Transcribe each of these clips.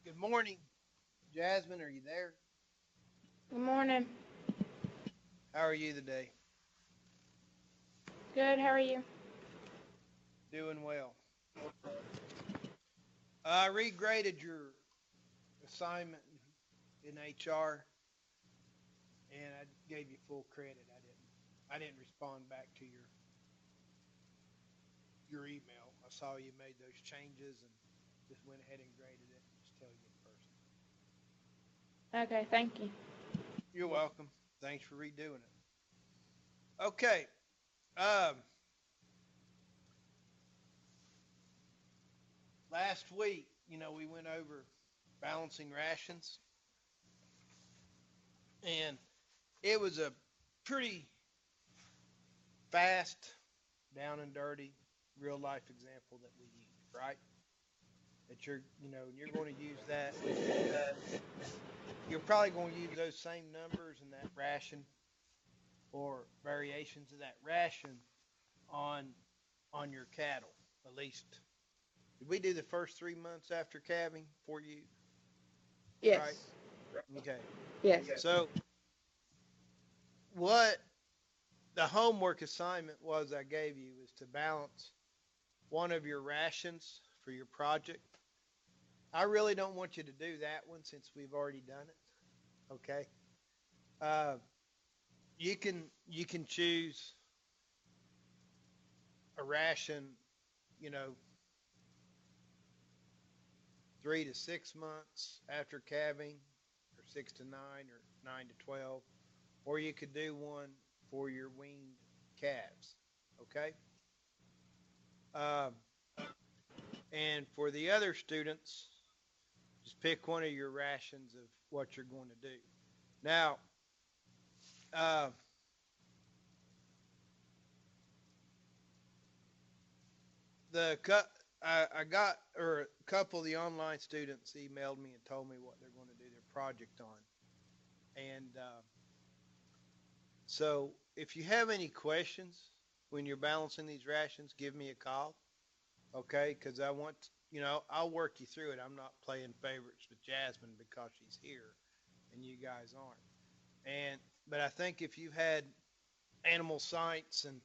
Good morning, Jasmine. Are you there? Good morning. How are you today? Good. How are you? Doing well. I regraded your assignment in HR, and I gave you full credit. I didn't respond back to your email. I saw you made those changes and just went ahead and graded it. Just tell you in person. Okay. Thank you. You're welcome. Thanks for redoing it. Okay. Um, Last week, we went over balancing rations, and it was a pretty fast, down and dirty, real life example that we used, right? That you're going to use that. You're probably going to use those same numbers in that ration or variations of that ration on on your cattle. At least, did we do the first 3 months after calving for you? Right? Yes. Okay. Yes. So what the homework assignment was I gave you is to balance one of your rations for your project. I really don't want you to do that one since we've already done it. Okay. Uh, you can choose a ration, you know, 3 to 6 months after calving, or 6 to 9, or 9 to 12, or you could do one for your weaned calves. Okay. Um, and for the other students, just pick one of your rations of what you're going to do. Now, uh, the I got or a couple of the online students emailed me and told me what they're going to do their project on, and so if you have any questions when you're balancing these rations, give me a call, okay? Because I'll work you through it. I'm not playing favorites with Jasmine because she's here and you guys aren't. And but I think if you had animal science and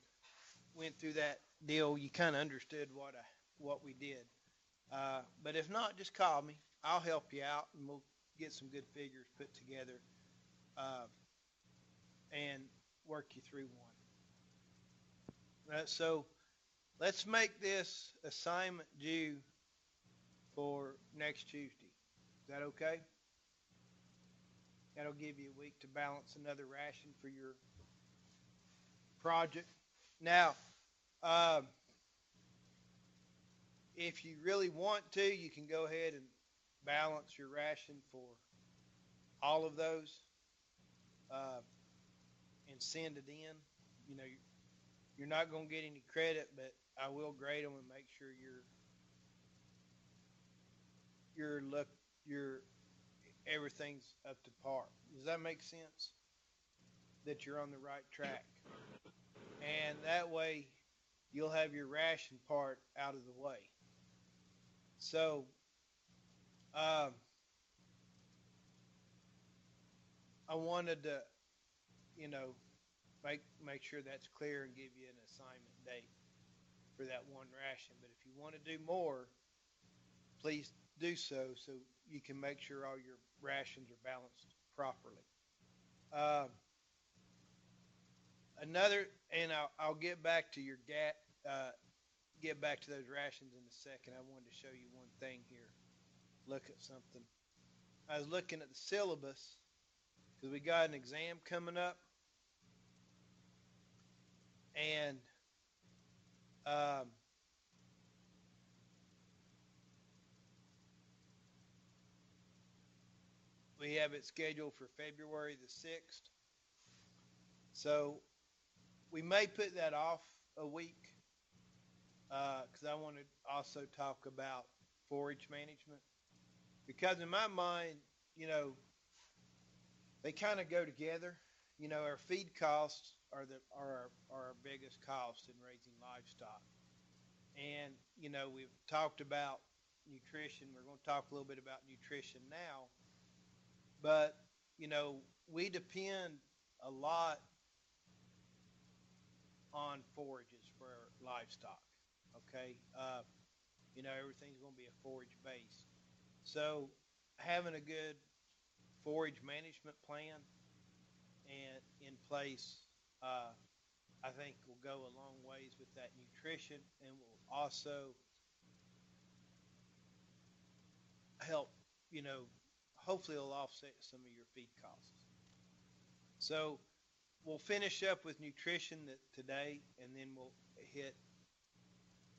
went through that deal, you kind of understood what we did. But if not, just call me. I'll help you out, and we'll get some good figures put together uh, and work you through one. So let's make this assignment due for next Tuesday. Is that okay? That'll give you a week to balance another ration for your project. Now, um, if you really want to, you can go ahead and balance your ration for all of those uh, and send it in. You're not going to get any credit, but I will grade them and make sure your look your everything's up to par. Does that make sense? That you're on the right track, and that way you'll have your ration part out of the way. So um, I wanted to, you know, make sure that's clear and give you an assignment date for that one ration. But if you want to do more, please do so you can make sure all your rations are balanced properly. Um, I'll get back to get back to those rations in a second. I wanted to show you one thing here. Look at something. I was looking at the syllabus because we got an exam coming up, and um, we have it scheduled for February the 6th. So we may put that off a week because I want to also talk about forage management. Because in my mind, you know, they kind of go together. Our feed costs are our biggest cost in raising livestock, and we've talked about nutrition. We're going to talk a little bit about nutrition now, but we depend a lot on forages for our livestock. Okay, everything's going to be a forage based. So having a good forage management plan and in place, I think will go a long ways with that nutrition and will also help, hopefully it'll offset some of your feed costs. So we'll finish up with nutrition today, and then we'll hit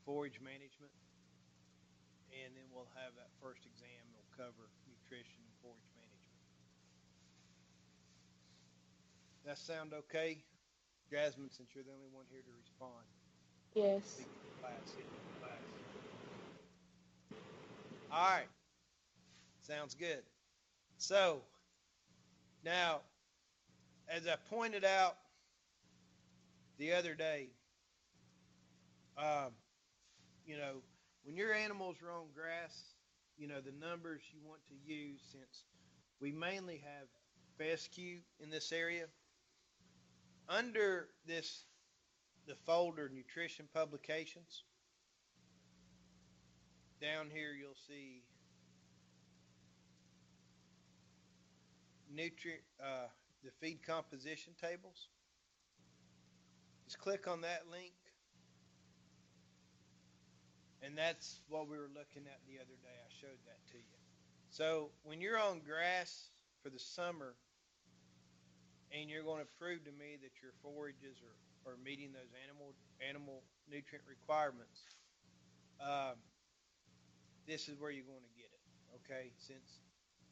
forage management, and then we'll have that first exam. It'll cover nutrition and forage management. That sound okay, Jasmine? Since you're the only one here to respond. Yes. All right. Sounds good. So now, as I pointed out the other day, when your animals are on grass, the numbers you want to use, since we mainly have fescue in this area, under the folder nutrition publications, down here you'll see the feed composition tables. Just click on that link, and that's what we were looking at the other day. I showed that to you. So when you're on grass for the summer and you're going to prove to me that your forages are meeting those animal nutrient requirements, this is where you're going to get it. Okay, since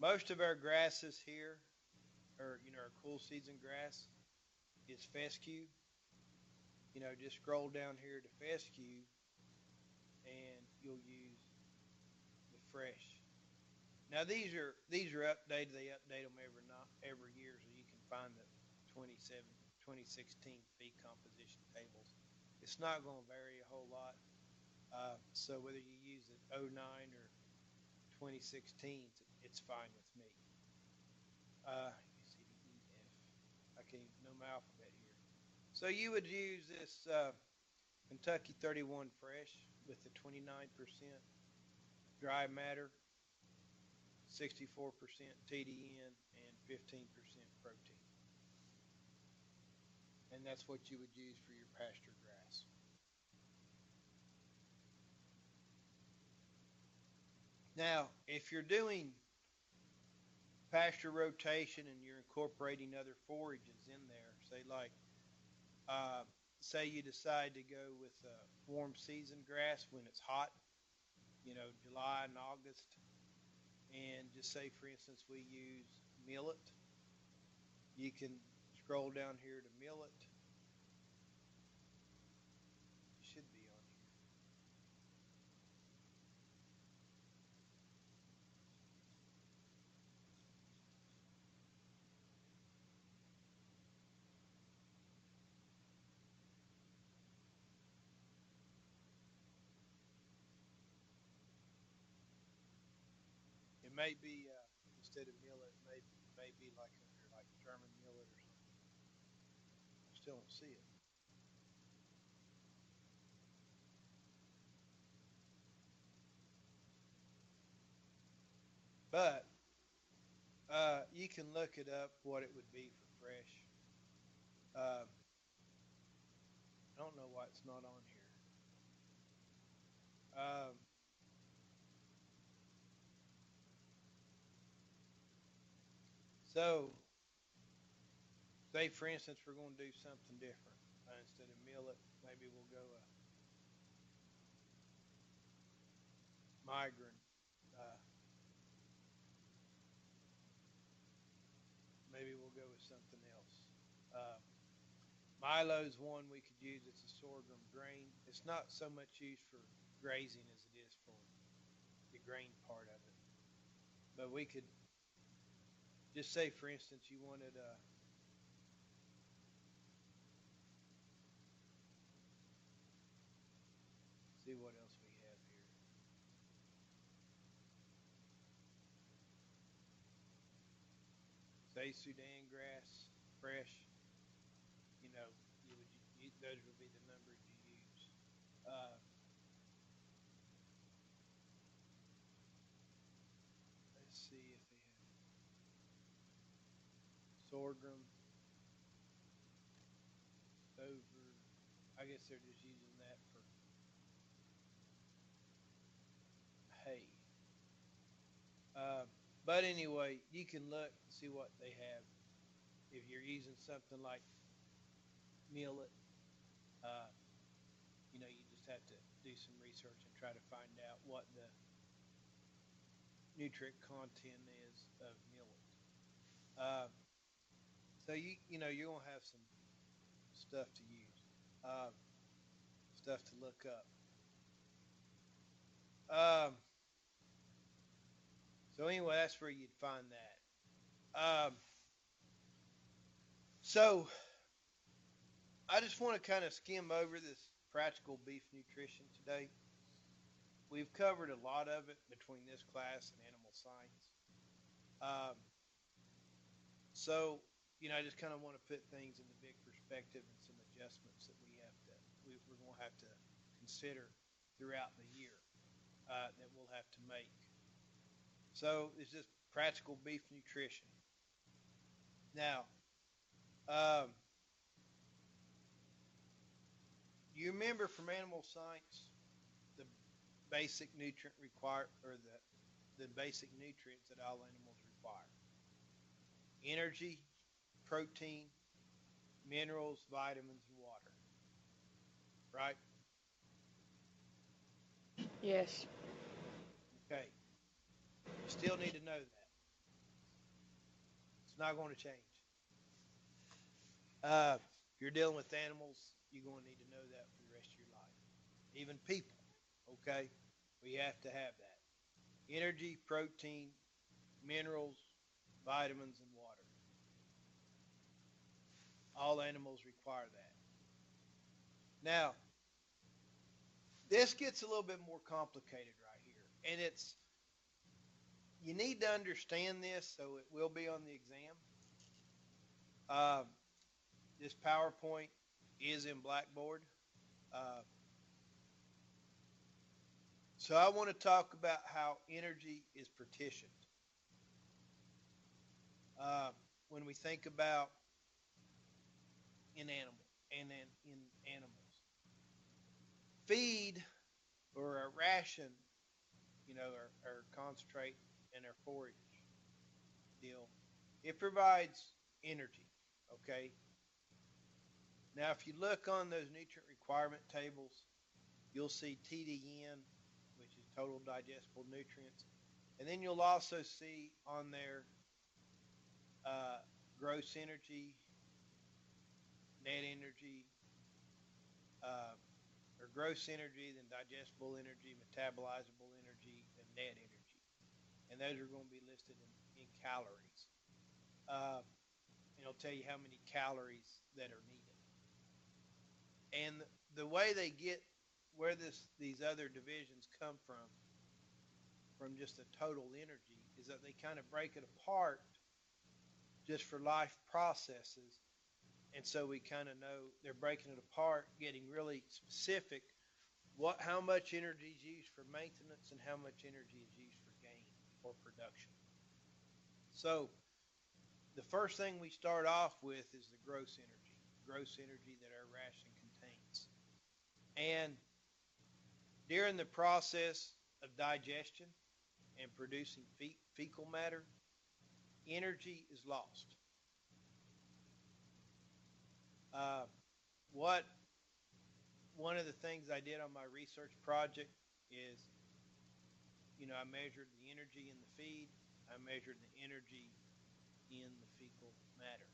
most of our grasses here are, our cool season grass is fescue. Just scroll down here to fescue, and you'll use the fresh. Now these are updated. They update them every year, so you can find the 2016 feed composition tables. It's not going to vary a whole lot. So whether you use it 09 or 2016, it's fine with me. I can't know my alphabet here. So you would use this Kentucky 31 Fresh with the 29% dry matter, 64% TDN, and 15% protein. And that's what you would use for your pasture grass. Now, if you're doing pasture rotation and you're incorporating other forages in there, say you decide to go with warm season grass when it's hot, July and August, and just say, for instance, we use millet, you can scroll down here to millet. It should be on here. It may be instead of millet, may be like under like German millet or something. I still don't see it. But you can look it up what it would be for fresh. I don't know why it's not on here. So, say for instance, we're going to do something different. Instead of millet, maybe we'll go migraine. Maybe we'll go with something else. Milo's one we could use. It's a sorghum grain. It's not so much used for grazing as it is for the grain part of it. But we could just say, for instance, you wanted see what else we have here. Bay Sudan grass, fresh, you know, those would be the numbers you use. Let's see if they have sorghum, stover. I guess they're just using that for hay. Uh, but anyway, you can look and see what they have. If you're using something like millet, uh, you just have to do some research and try to find out what the nutrient content is of millet. Uh, so you're gonna have some stuff to use, uh, stuff to look up. Um, so anyway, that's where you'd find that. So I just want to kind of skim over this practical beef nutrition today. We've covered a lot of it between this class and animal science. Um, so I just kind of want to put things into big perspective and some adjustments that we're going to have to consider throughout the year that we'll have to make. So it's just practical beef nutrition. Now, um, you remember from animal science the basic nutrient required, or the basic nutrients that all animals require: energy, protein, minerals, vitamins, and water. Right? Yes. Okay. You still need to know that. It's not going to change. If you're dealing with animals, you're going to need to know that for the rest of your life. Even people, okay? We have to have that. Energy, protein, minerals, vitamins, and water. All animals require that. Now, this gets a little bit more complicated right here. And you need to understand this, so it will be on the exam. Um, this PowerPoint is in Blackboard. Uh, so I want to talk about how energy is partitioned. Uh, when we think about in animals, feed or a ration, or concentrate and our forage deal, it provides energy. Okay. Now, if you look on those nutrient requirement tables, you'll see TDN, which is total digestible nutrients, and then you'll also see on there uh, gross energy, net energy, uh, or gross energy, then digestible energy, metabolizable energy, and net energy. And those are going to be listed in calories. It'll tell you how many calories that are needed. And the way they get where these other divisions come from just the total energy, is that they kind of break it apart just for life processes. And so we kind of know they're breaking it apart, getting really specific, how much energy is used for maintenance and how much energy is used for gain or production. So the first thing we start off with is the gross energy that our ration contains. And during the process of digestion and producing fecal matter, energy is lost. What One of the things I did on my research project is, I measured the energy in the feed, I measured the energy in the fecal matter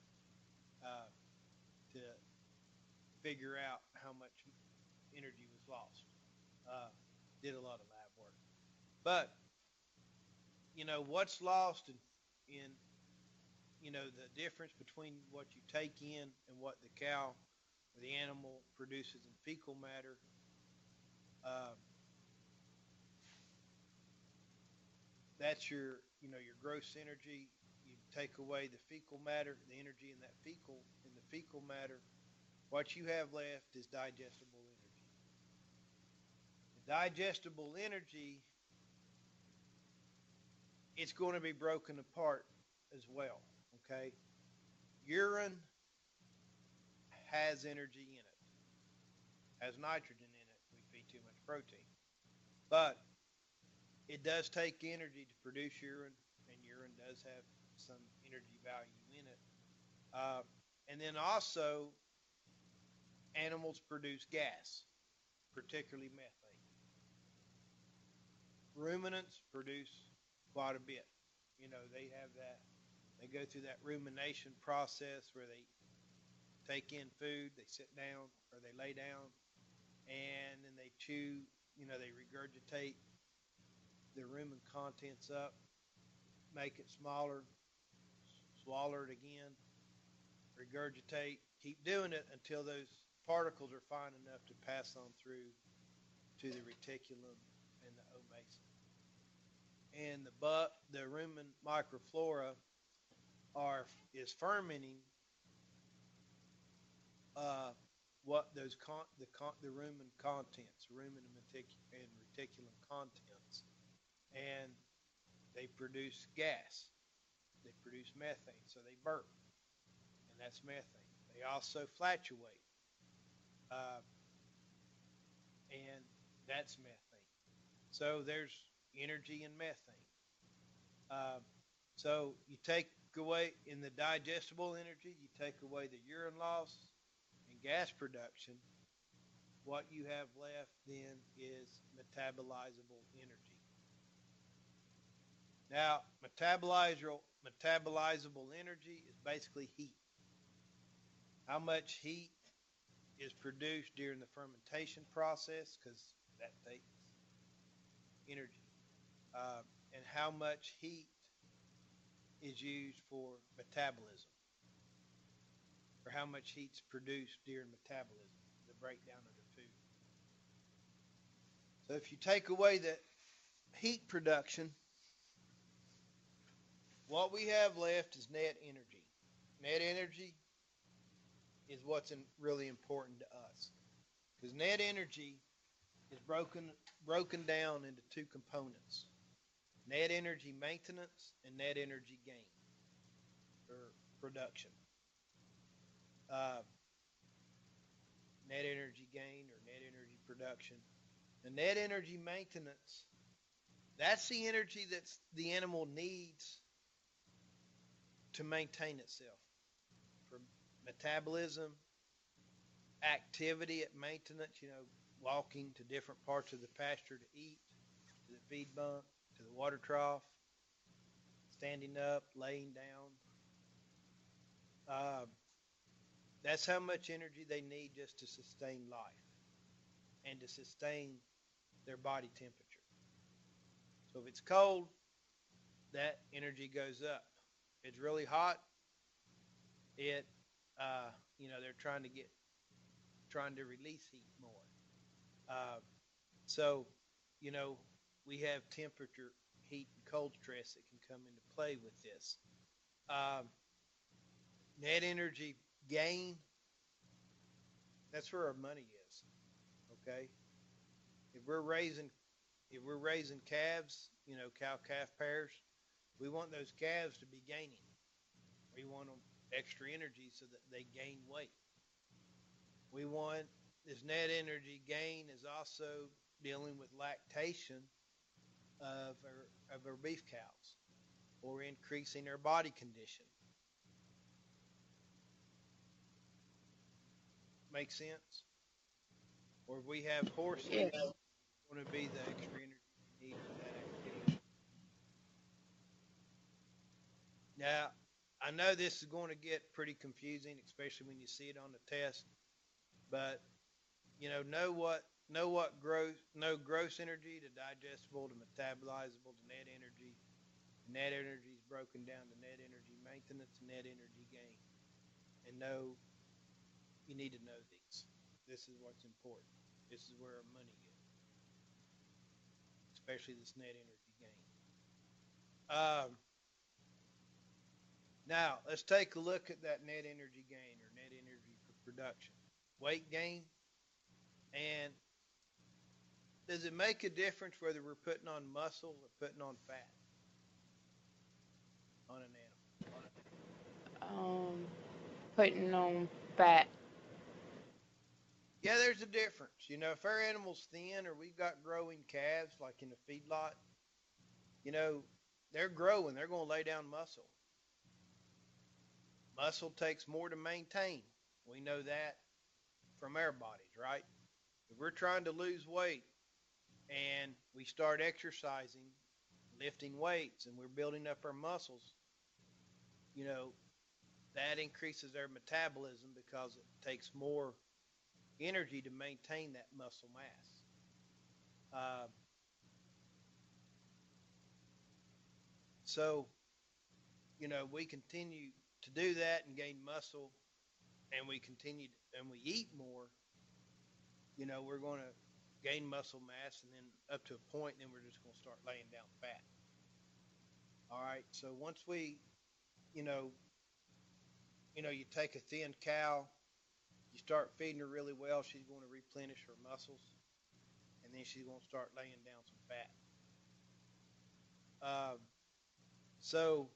to figure out how much energy was lost. Did a lot of lab work, but what's lost in the difference between what you take in and what the cow or the animal produces in fecal matter. Uh, that's your gross energy. You take away the fecal matter, the energy in the fecal matter, what you have left is digestible energy. The digestible energy, it's going to be broken apart as well. Okay? Urine has energy in it, has nitrogen in it. We feed too much protein. But it does take energy to produce urine, and urine does have some energy value in it. And then also, animals produce gas, particularly methane. Ruminants produce quite a bit. You know, they have that, they go through that rumination process where they take in food, they sit down or they lay down, and then they chew, you know, they regurgitate the rumen contents up, make it smaller, swallow it again, regurgitate, keep doing it until those particles are fine enough to pass on through to the reticulum and the omasum. And the rumen microflora is fermenting what those the rumen contents, rumen and reticulum contents, and they produce gas. They produce methane, so they burp, and that's methane. They also flatulate, and that's methane. So there's energy in methane. So you take away in the digestible energy, you take away the urine loss and gas production. What you have left then is metabolizable energy. Now, metabolizable energy is basically heat. How much heat is produced during the fermentation process, because that takes energy, and how much heat is used for metabolism, or how much heat is produced during metabolism, the breakdown of the food. So if you take away the heat production, what we have left is net energy. Net energy is what's really important to us, because net energy is broken down into two components: net energy maintenance and net energy gain or production. Net energy gain or net energy production. The net energy maintenance, that's the energy that the animal needs to maintain itself for metabolism, activity at maintenance, you know, walking to different parts of the pasture to eat, to the feed bunk, to the water trough, standing up, laying down. That's how much energy they need just to sustain life and to sustain their body temperature. So if it's cold, that energy goes up. If it's really hot, they're trying to release heat more. So, we have temperature, heat, and cold stress that can come into play with this. Net energy gain, that's where our money is. Okay? If we're raising calves, cow-calf pairs, we want those calves to be gaining. We want them extra energy so that they gain weight. We want this net energy gain is also dealing with lactation of our beef cows, or increasing their body condition. Make sense? Or if we have horses, it's going to be the extra energy we need for that activity. Now, I know this is going to get pretty confusing, especially when you see it on the test. But know gross energy to digestible to metabolizable to net energy. Net energy is broken down to net energy maintenance and net energy gain. And you need to know these. This is what's important. This is where our money is, especially this net energy gain. Now, let's take a look at that net energy gain or net energy for production. Weight gain, and does it make a difference whether we're putting on muscle or putting on fat on an animal? Um, Putting on fat. Yeah, there's a difference. If our animal's thin or we've got growing calves like in the feedlot, you know, they're growing. They're going to lay down muscle. Muscle takes more to maintain. We know that from our bodies, right? If we're trying to lose weight and we start exercising, lifting weights, and we're building up our muscles, you know, that increases their metabolism because it takes more energy to maintain that muscle mass. So, we continue to do that and gain muscle, and we continue and we eat more. We're going to gain muscle mass, and then up to a point, then we're just going to start laying down fat. All right. So once we, you know, you take a thin cow, you start feeding her really well, she's going to replenish her muscles, and then she's going to start laying down some fat. Um, so,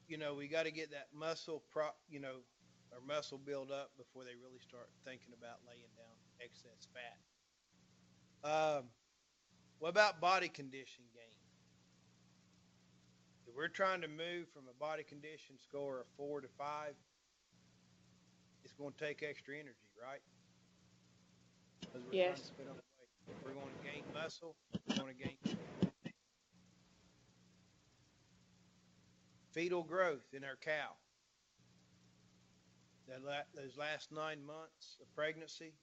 we got to get that our muscle build up before they really start thinking about laying down excess fat. What about body condition gain? If we're trying to move from a body condition score of 4 to 5, it's going to take extra energy, right? Because we're trying Yes. to put on weight. We're going to gain muscle. We're going to gain fetal growth in our cow. Those last 9 months of pregnancy,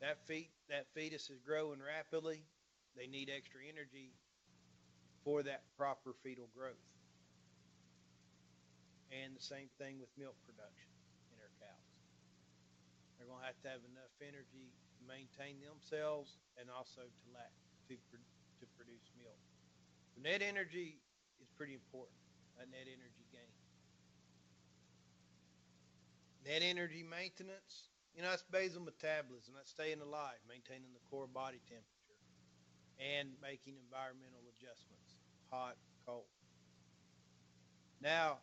that fetus is growing rapidly. They need extra energy for that proper fetal growth. And the same thing with milk production in our cows. They're going to have enough energy to maintain themselves and also to produce milk. So net energy is pretty important. Net energy gain. Net energy maintenance, that's basal metabolism. That's staying alive, maintaining the core body temperature, and making environmental adjustments, hot, cold. Now,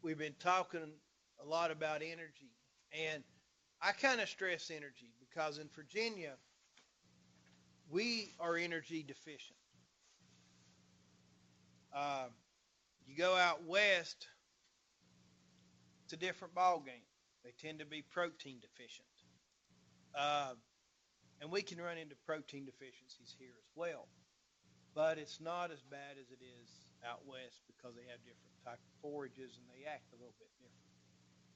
we've been talking a lot about energy, and I kind of stress energy because in Virginia, we are energy deficient. You go out west, it's a different ball game. They tend to be protein deficient. And we can run into protein deficiencies here as well. But it's not as bad as it is out west because they have different type of forages and they act a little bit different.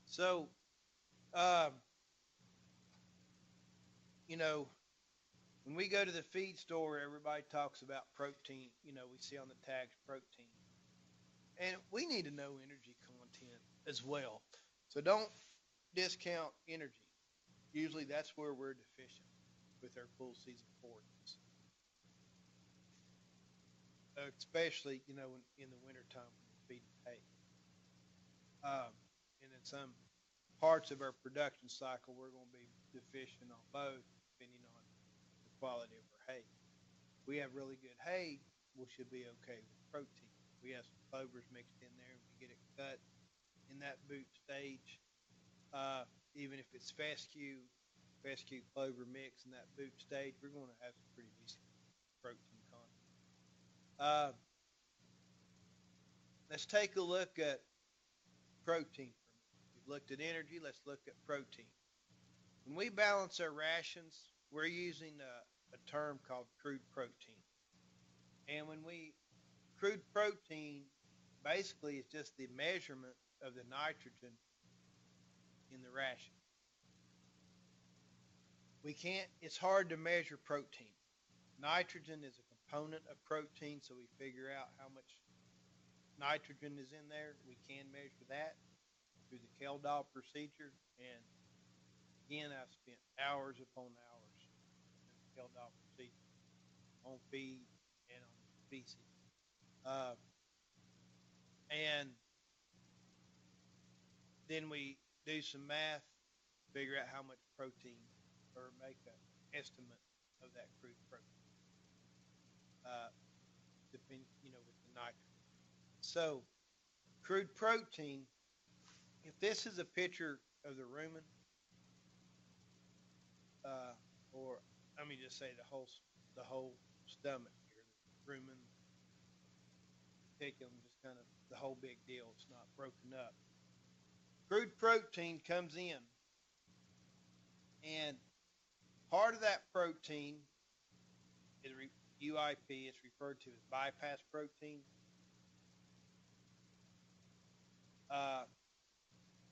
So, when we go to the feed store, everybody talks about protein. We see on the tags protein. And we need to know energy content as well. So don't discount energy. Usually that's where we're deficient with our full season forages. Especially, in the wintertime when we're feeding hay. And in some parts of our production cycle, we're going to be deficient on both, depending on the quality of our hay. If we have really good hay, we should be okay with protein. We have some clovers mixed in there, and we get it cut in that boot stage. Even if it's fescue clover mix in that boot stage, we're going to have some pretty decent protein content. Let's take a look at protein. We've looked at energy. Let's look at protein. When we balance our rations, we're using a term called crude protein. And crude protein basically is just the measurement of the nitrogen in the ration. It's hard to measure protein. Nitrogen is a component of protein, so we figure out how much nitrogen is in there. We can measure that through the Kjeldahl procedure. And again, I've spent hours upon hours in the Kjeldahl procedure on feed and on feces. Uh, and then we do some math, figure out how much protein, or make an estimate of that crude protein, uh, with the nitrogen. So crude protein, if this is a picture of the rumen, uh, or let me just say the whole stomach here, the rumen, reticulum, just kind of the whole big deal. It's not broken up. Crude protein comes in, and part of that protein is UIP. It's referred to as bypass protein. Uh,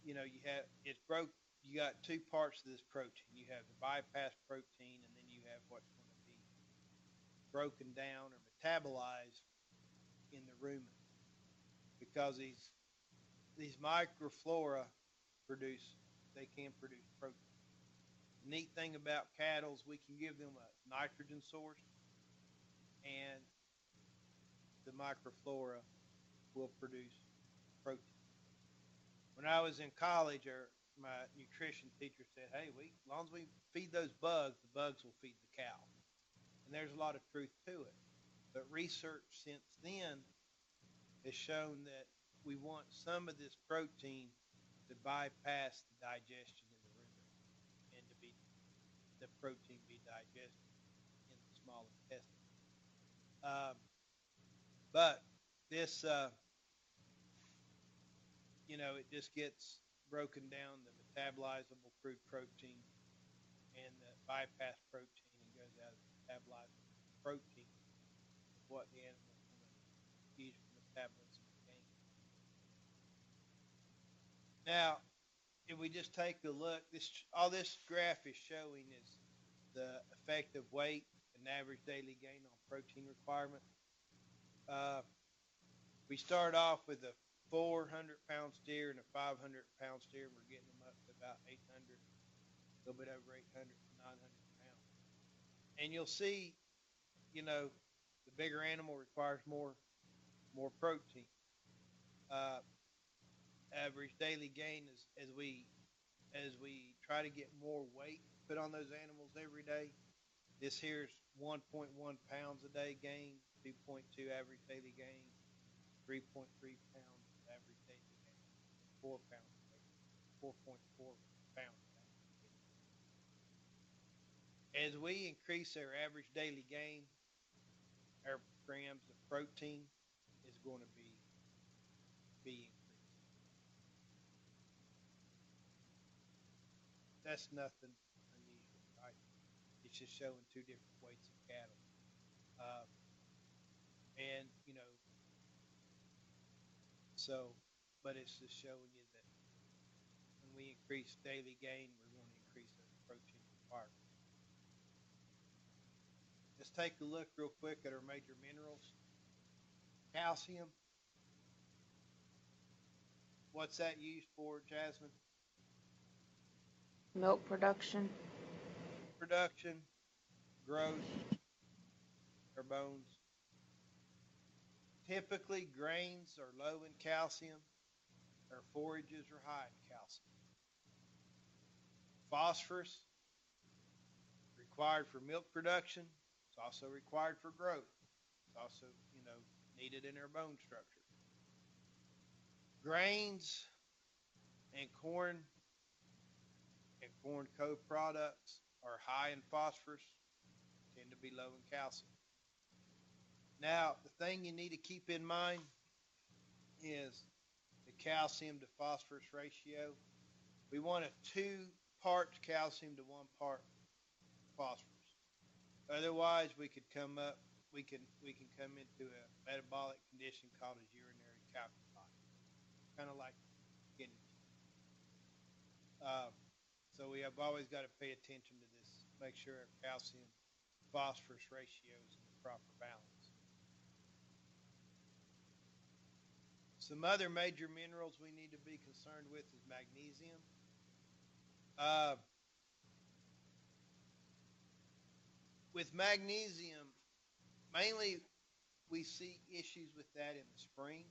you have it's broke. You got two parts of this protein. You have the bypass protein, and then you have what's going to be broken down or metabolized in the rumen, because these microflora produce they can produce protein. The neat thing about cattle is we can give them a nitrogen source, and the microflora will produce protein. When I was in college, my nutrition teacher said, "Hey, as long as we feed those bugs, the bugs will feed the cow." And there's a lot of truth to it. But research since then has shown that we want some of this protein to bypass the digestion in the rumen, and to be the protein be digested in the small intestine. Um, but this, it just gets broken down, the metabolizable crude protein and the bypass protein, and goes out of the metabolizable protein, what the animal's going to use for metabolism gain. Now, if we just take a look, all this graph is showing is the effective weight and average daily gain on protein requirement. Uh, we start off with a 400-pound steer and a 500-pound steer. We're getting them up to about 800, a little bit over 800 to 900 pounds. And you'll see, the bigger animal requires more protein. Uh, Average daily gain is as we try to get more weight put on those animals every day. This here's 1.1 pounds a day gain, 2.2 average daily gain, 3.3 pounds average daily gain, 4 pounds a day, 4.4 pounds average daily gain. As we increase our average daily gain, our grams of protein is going to be increased. That's nothing unusual, right? It's just showing two different weights of cattle. Uh, and, so, but it's just showing you that when we increase daily gain, we're going to increase those protein requirements. Let's take a look real quick at our major minerals. Calcium. What's that used for, Jasmine? Milk production. Production, growth, or bones. Typically, grains are low in calcium, or forages are high in calcium. Phosphorus, required for milk production. It's also required for growth. It's also, needed in our bone structure. Grains and corn co-products are high in phosphorus, tend to be low in calcium. Now, the thing you need to keep in mind is the calcium to phosphorus ratio. We want a 2 parts calcium to 1 part phosphorus. Otherwise, we can come into a metabolic condition called a urinary calcified, kind of like kidney disease. So we have always got to pay attention to this, make sure our calcium phosphorus ratio is in the proper balance. Some other major minerals we need to be concerned with is magnesium. With magnesium, mainly we see issues with that in the spring,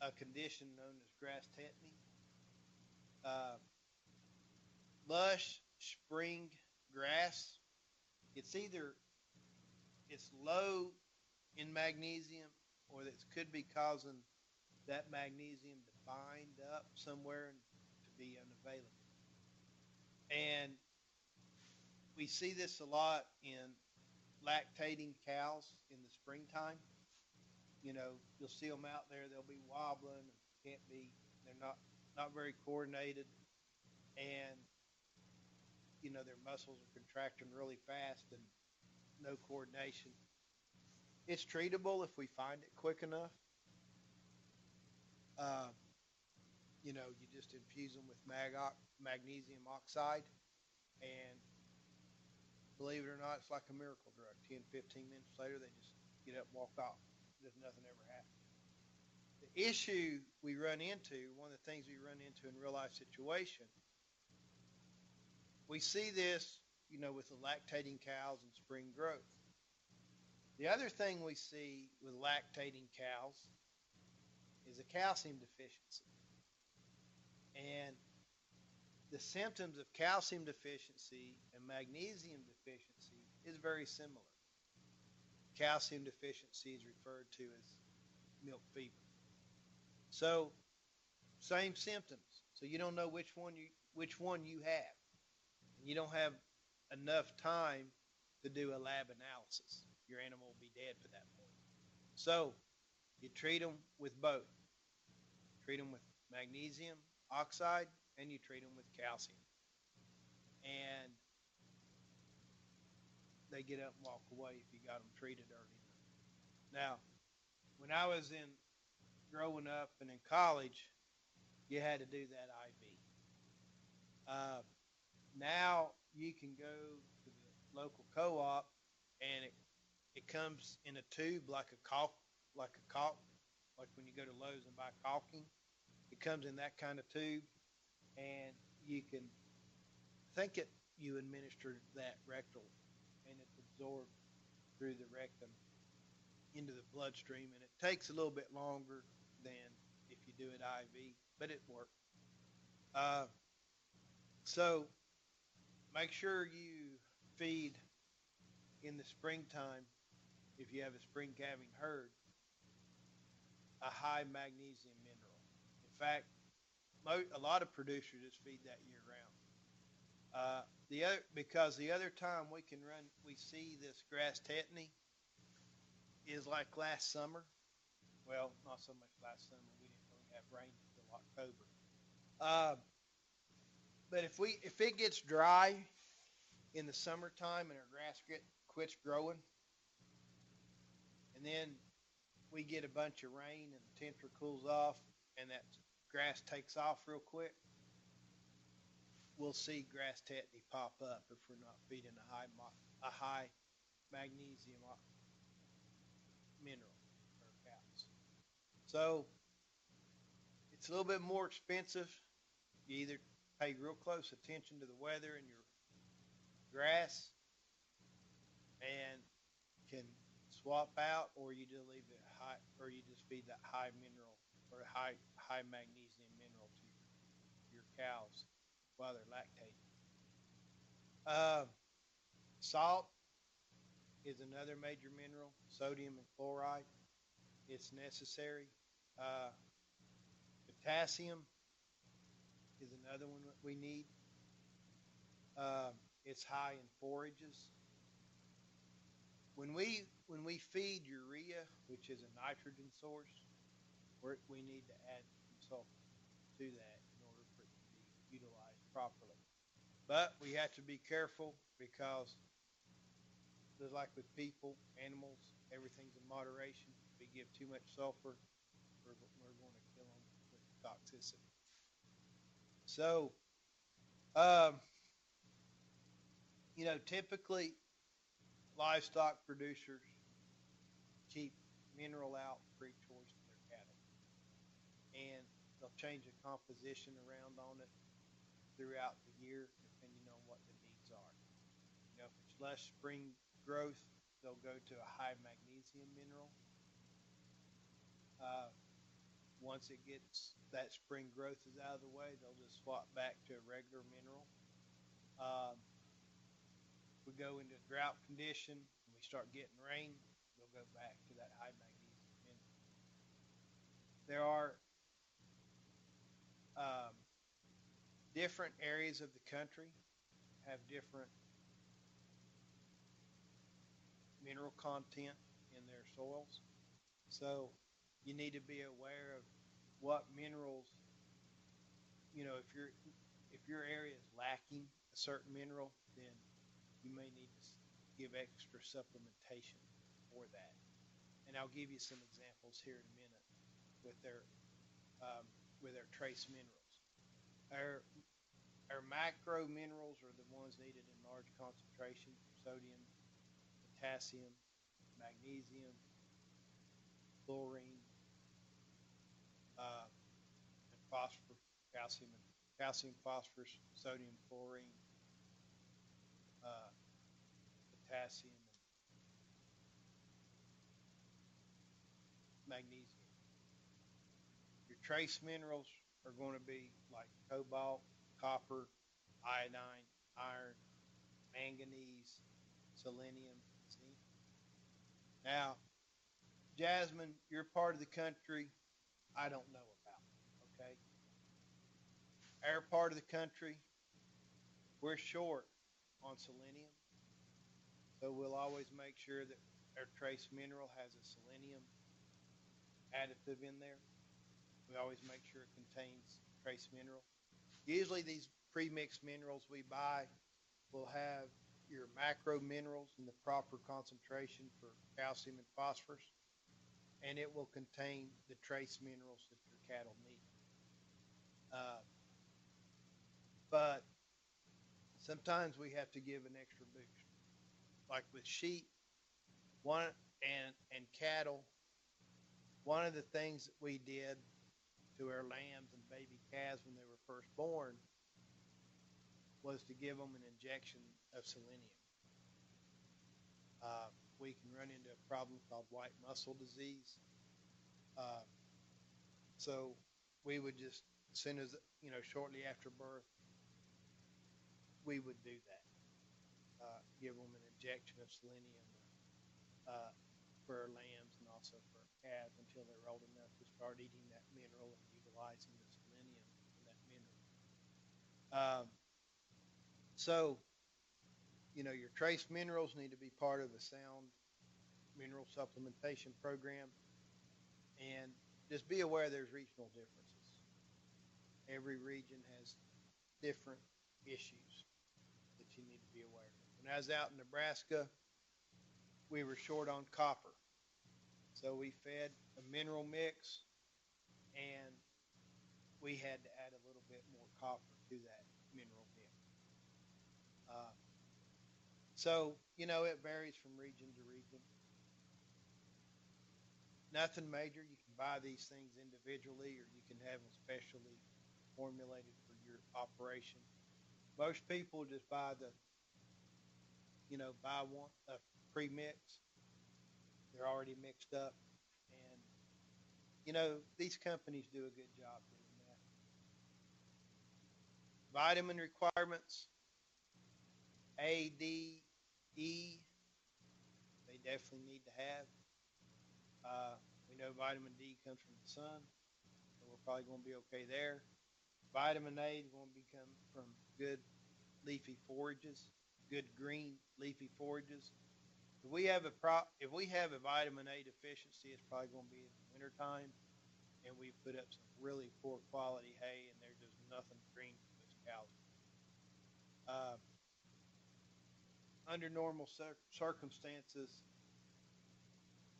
a condition known as grass tetany. Uh, Lush spring grass, it's either it's low in magnesium or that could be causing that magnesium to bind up somewhere and to be unavailable. And we see this a lot in lactating cows in the springtime. You'll see them out there; they'll be wobbling, and can't be. They're not very coordinated, and their muscles are contracting really fast and no coordination. It's treatable if we find it quick enough. Uh, you just infuse them with magnesium oxide, and believe it or not, it's like a miracle drug. 10, 15 minutes later, they just get up and walk off. There's nothing ever happened. The issue we run into, one of the things we run into in real life situation, we see this, with the lactating cows and spring growth. The other thing we see with lactating cows is a calcium deficiency. And the symptoms of calcium deficiency and magnesium deficiency is very similar. Calcium deficiency is referred to as milk fever. So same symptoms. So you don't know which one you have. You don't have enough time to do a lab analysis. Your animal will be dead for that point. So you treat them with both. Treat them with magnesium oxide and you treat them with calcium. And they get up and walk away if you got them treated early enough. Now, when I was in growing up and in college, you had to do that IV. Now you can go to the local co-op and it comes in a tube like a caulk, like when you go to Lowe's and buy caulking. It comes in that kind of tube, and you can think it you administer that rectal, and it's absorbed through the rectum into the bloodstream, and it takes a little bit longer than if you do it IV, but it works. Uh, so make sure you feed in the springtime, if you have a spring calving herd, a high magnesium mineral. In fact, a lot of producers just feed that year round. Because the other time we see this grass tetany is like last summer. Well, not so much last summer. We didn't really have rain until October. Uh, but if it gets dry in the summertime and our grass quits growing, and then we get a bunch of rain and the temperature cools off, and that grass takes off real quick, we'll see grass tetany pop up if we're not feeding a high magnesium mineral for our cows. So it's a little bit more expensive. You either pay real close attention to the weather and your grass and can swap out, or you just leave it high, or you just feed that high mineral or high magnesium mineral to your cows while they're lactating. Salt is another major mineral, sodium and chloride. It's necessary. Uh, Potassium is another one that we need. It's high in forages. When we feed urea, which is a nitrogen source, we need to add some sulfur to that in order for it to be utilized properly. But we have to be careful because just like with people, animals, everything's in moderation. If we give too much sulfur, we're going to kill them with toxicity. So, um, typically livestock producers keep mineral out free choice to their cattle, and they'll change the composition around on it throughout the year depending on what the needs are. If it's less spring growth, they'll go to a high magnesium mineral. Uh, Once it gets that spring growth is out of the way, they'll just swap back to a regular mineral. Um, we go into drought condition and we start getting rain, they'll go back to that high magnesium mineral. There are um, different areas of the country have different mineral content in their soils. So you need to be aware of what minerals, if your area is lacking a certain mineral, then you may need to give extra supplementation for that. And I'll give you some examples here in a minute with their um, with their trace minerals. Our our macro minerals are the ones needed in large concentration: sodium, potassium, magnesium, chlorine, and phosphorus, calcium, phosphorus, sodium, chlorine, uh, potassium, and magnesium. Your trace minerals are going to be like cobalt, copper, iodine, iron, manganese, selenium, zinc. Now, Jasmine, your part of the country, I don't know about. Okay, our part of the country, we're short on selenium, so we'll always make sure that our trace mineral has a selenium additive in there. We always make sure it contains trace mineral. Usually, these pre-mixed minerals we buy will have your macro minerals in the proper concentration for calcium and phosphorus, and it will contain the trace minerals that your cattle need. Uh, but sometimes we have to give an extra boost. Like with sheep, one and cattle, one of the things that we did to our lambs and baby calves when they were first born was to give them an injection of selenium. We can run into a problem called white muscle disease. Uh, so we would just, as soon as, shortly after birth, we would do that. Give them an injection of selenium uh, for our lambs and also for our calves until they're old enough to start eating that mineral and utilizing the selenium in that mineral. So, your trace minerals need to be part of a sound mineral supplementation program. And just be aware there's regional differences. Every region has different issues that you need to be aware of. When I was out in Nebraska, we were short on copper. So we fed a mineral mix and we had to add a little bit more copper to that mineral mix. It varies from region to region. Nothing major. You can buy these things individually or you can have them specially formulated for your operation. Most people just buy one a pre-mix. They're already mixed up, and these companies do a good job doing that. Vitamin requirements: A, D, E. They definitely need to have. We know vitamin D comes from the sun, so we're probably going to be okay there. Vitamin A is going to come from good leafy forages, good green leafy forages. If we have a vitamin A deficiency, it's probably going to be in the wintertime, and we put up some really poor quality hay, and there's just nothing green for those cows. Under normal circumstances,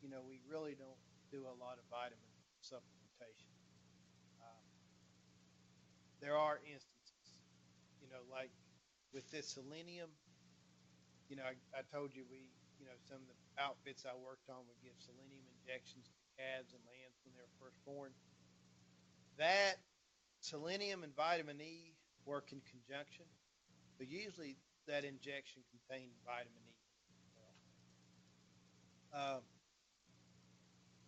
we really don't do a lot of vitamin supplementation. Uh, there are instances, like with this selenium. I told you some of the outfits I worked on would give selenium injections to calves and lambs when they were first born. That selenium and vitamin E work in conjunction, but usually that injection contained vitamin E as well. Uh,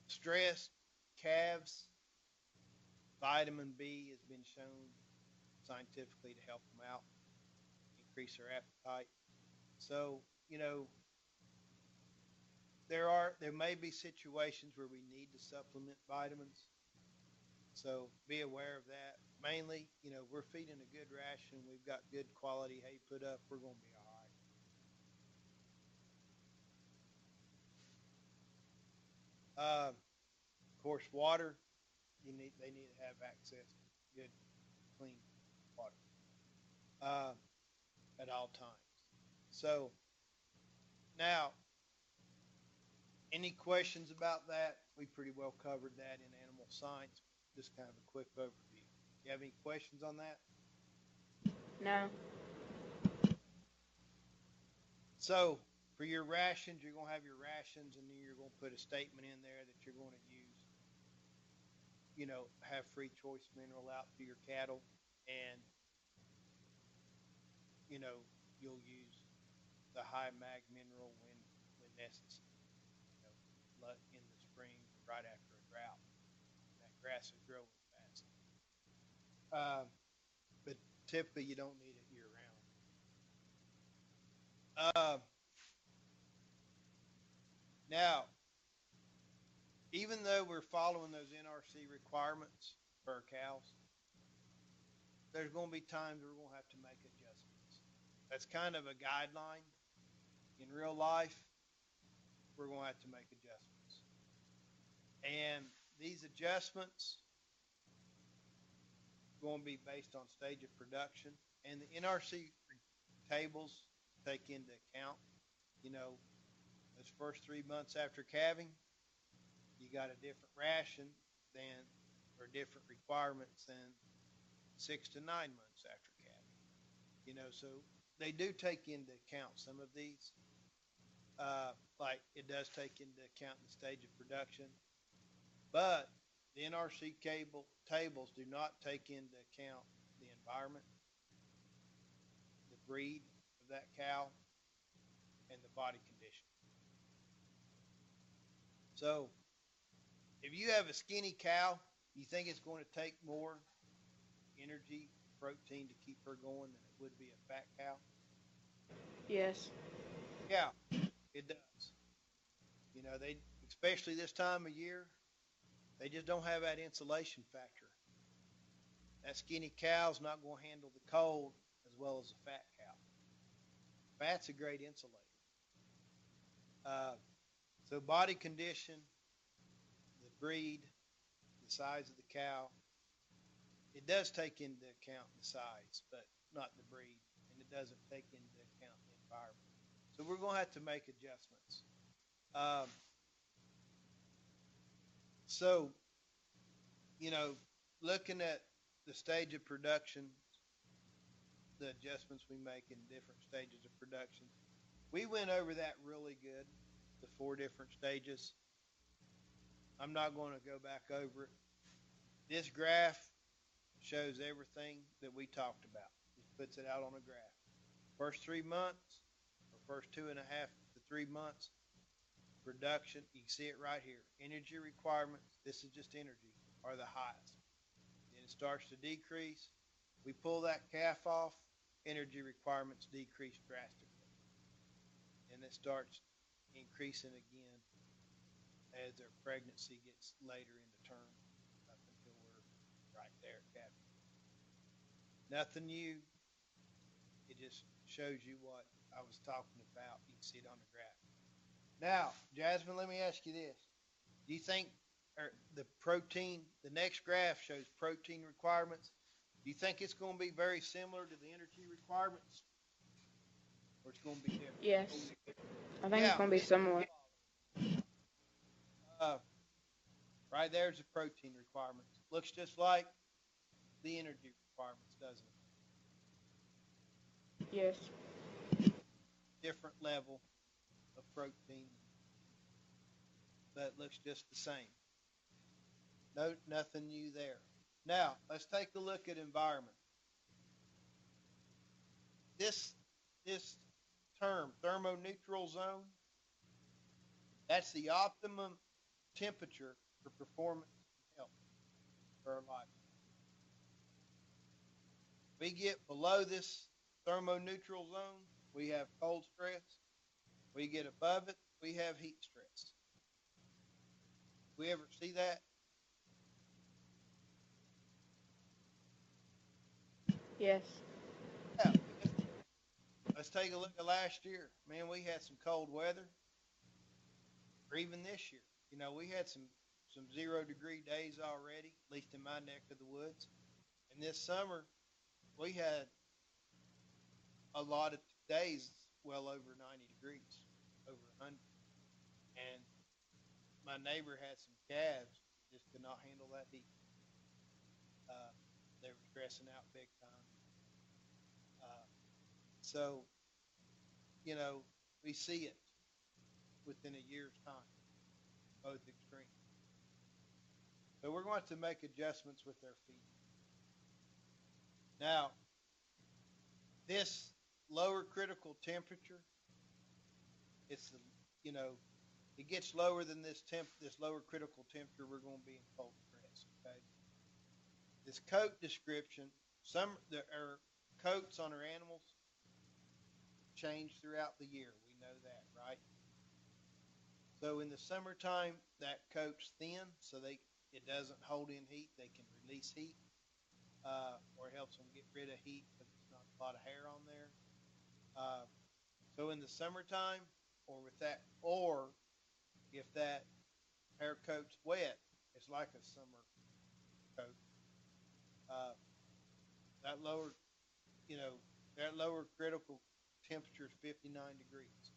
Stressed calves, vitamin B has been shown scientifically to help them out, increase their appetite. So, there may be situations where we need to supplement vitamins. So be aware of that. Mainly, we're feeding a good ration. We've got good quality hay put up. We're going to be all right. Of course, water. They need to have access to good, clean water uh, at all times. So now, any questions about that? We pretty well covered that in animal science. Just kind of a quick overview. You have any questions on that? No. So for your rations, you're going to have your rations, and then you're going to put a statement in there that you're going to use, have free choice mineral out to your cattle, and you'll use the high mag mineral when necessary. In the spring, right after a drought, and that grass is growing fast. But typically, you don't need it year round. Now, even though we're following those NRC requirements for our cows, there's going to be times we're going to have to make adjustments. That's kind of a guideline. In real life, we're going to have to make adjustments. And these adjustments are going to be based on stage of production. And the NRC tables take into account, those first 3 months after calving, you got a different ration than, or different requirements than 6 to 9 months after calving. So they do take into account some of these. Like it does take into account the stage of production, but the NRC tables do not take into account the environment, the breed of that cow, and the body condition. So if you have a skinny cow, you think it's going to take more energy, protein to keep her going than it would be a fat cow? Yes. Yeah, it does. They, especially this time of year, they just don't have that insulation factor. That skinny cow's not going to handle the cold as well as a fat cow. Fat's a great insulator. So body condition, the breed, the size of the cow, it does take into account the size, but not the breed, and it doesn't take into account the environment. So we're going to have to make adjustments. So, looking at the stage of production, the adjustments we make in different stages of production, we went over that really good, the 4 different stages. I'm not going to go back over it. This graph shows everything that we talked about. Just puts it out on a graph. First 3 months, or first 2.5 to 3 months, production, you can see it right here. Energy requirements, this is just energy, are the highest. Then it starts to decrease. We pull that calf off, energy requirements decrease drastically. And it starts increasing again as their pregnancy gets later into term up until we're right there at calving. Nothing new. It just shows you what I was talking about. You can see it on the graph. Now, Jasmine, let me ask you this. Do you think the next graph shows protein requirements? Do you think it's going to be very similar to the energy requirements? Or it's going to be different? Yes. I think it's going to be similar. Right there's the protein requirements. Looks just like the energy requirements, doesn't it? Yes. Different level of protein, but it looks just the same. Nothing new there. Now, let's take a look at environment. This term, thermoneutral zone, That's the optimum temperature for performance and health for our life. We get below this thermoneutral zone, we have cold stress. We get above it, we have heat stress. We ever see that? Yes. Yeah. Let's take a look at last year. Man, we had some cold weather, or even this year. We had some 0-degree days already, at least in my neck of the woods. And this summer, we had a lot of days well over 90 degrees, over 100. And my neighbor had some calves just could not handle that heat. Uh, they were stressing out big time. So, you know, we see it within a year's time, both extremes. So we're going to make adjustments with their feeding. Now, this lower critical temperature, it's you know, it gets lower than this lower critical temperature, we're going to be in cold stress. Okay. This coat description, some there are coats on our animals change throughout the year. We know that, right? So in the summertime, that coat's thin, so it doesn't hold in heat. They can release heat, or it helps them get rid of heat because there's not a lot of hair on there. So in the summertime, or if that hair coat's wet, it's like a summer coat. Uh, that lower, you know, that lower critical temperature is 59 degrees.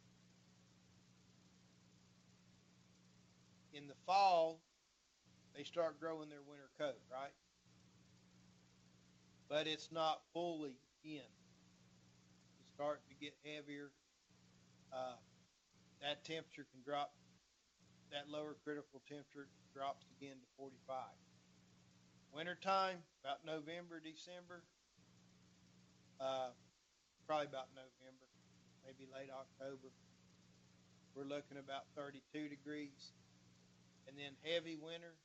In the fall, they start growing their winter coat, right? But it's not fully in. It's starting to get heavier. Uh, that temperature can drop. That lower critical temperature drops again to 45. Wintertime, about November, December, uh, probably about November, maybe late October. We're looking about 32 degrees. And then heavy winter,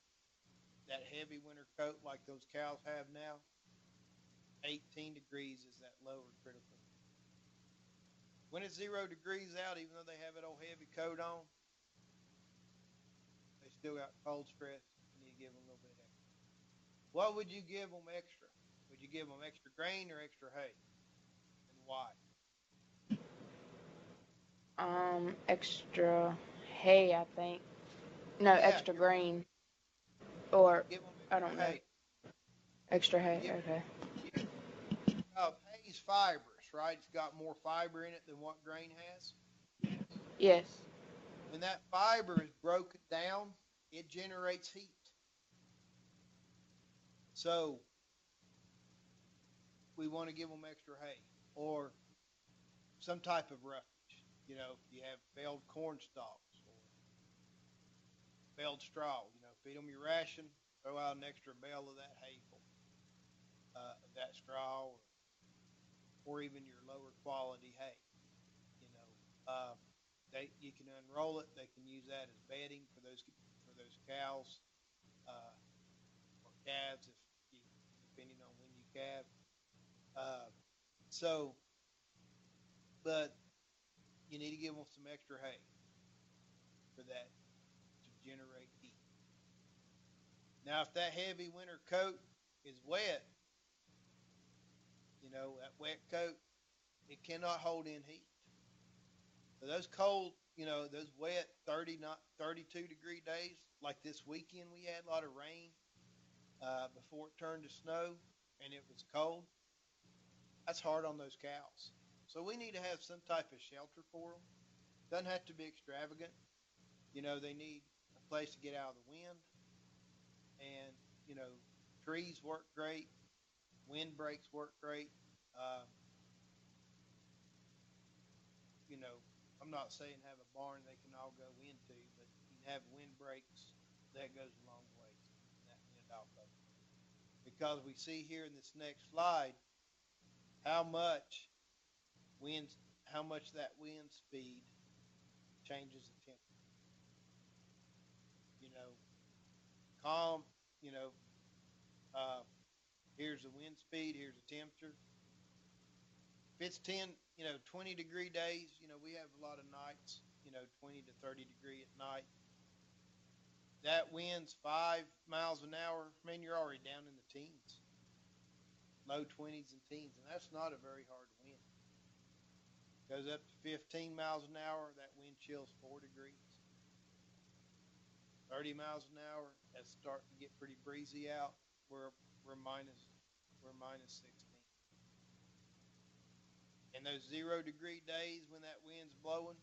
that heavy winter coat like those cows have now, 18 degrees is that lower critical. When it's 0 degrees out, even though they have that old heavy coat on, they still got cold stress. You need to give them a little bit extra. What would you give them extra? Would you give them extra grain or extra hay? And why? Extra hay, I think. No, Yeah, extra grain. Or, give them I extra don't know. hay. Extra hay, Give, okay. hay's fibrous, right? It's got more fiber in it than what grain has. Yes. When that fiber is broken down, it generates heat. So we want to give them extra hay or some type of roughage. If you have baled corn stalks or baled straw, feed them your ration, throw out an extra bale of that hay for of that straw or even your lower quality hay. You know, you can unroll it. They can use that as bedding for those cows or calves depending on when you calve. Uh, so, but you need to give them some extra hay for that to generate heat. Now, if that heavy winter coat is wet, that wet coat, it cannot hold in heat. So those cold, those wet 30, not 32-degree days, like this weekend we had a lot of rain before it turned to snow and it was cold, that's hard on those cows. So we need to have some type of shelter for them. Doesn't have to be extravagant. They need a place to get out of the wind. And, trees work great. Windbreaks work great. Uh, I'm not saying have a barn they can all go into, but you can have windbreaks. That goes a long way in that wind off of it. Because we see here in this next slide how much how much that wind speed changes the temperature. know, calm, you know, uh, here's the wind speed, here's the temperature. If it's 10, 20-degree days, we have a lot of nights, 20 to 30 degree at night. That wind's 5 miles an hour. Man, you're already down in the teens, low 20s and teens, and that's not a very hard wind. Goes up to 15 miles an hour. That wind chill's 4 degrees. 30 miles an hour, that's starting to get pretty breezy out. We're minus 16. And those 0-degree days when that wind's blowing,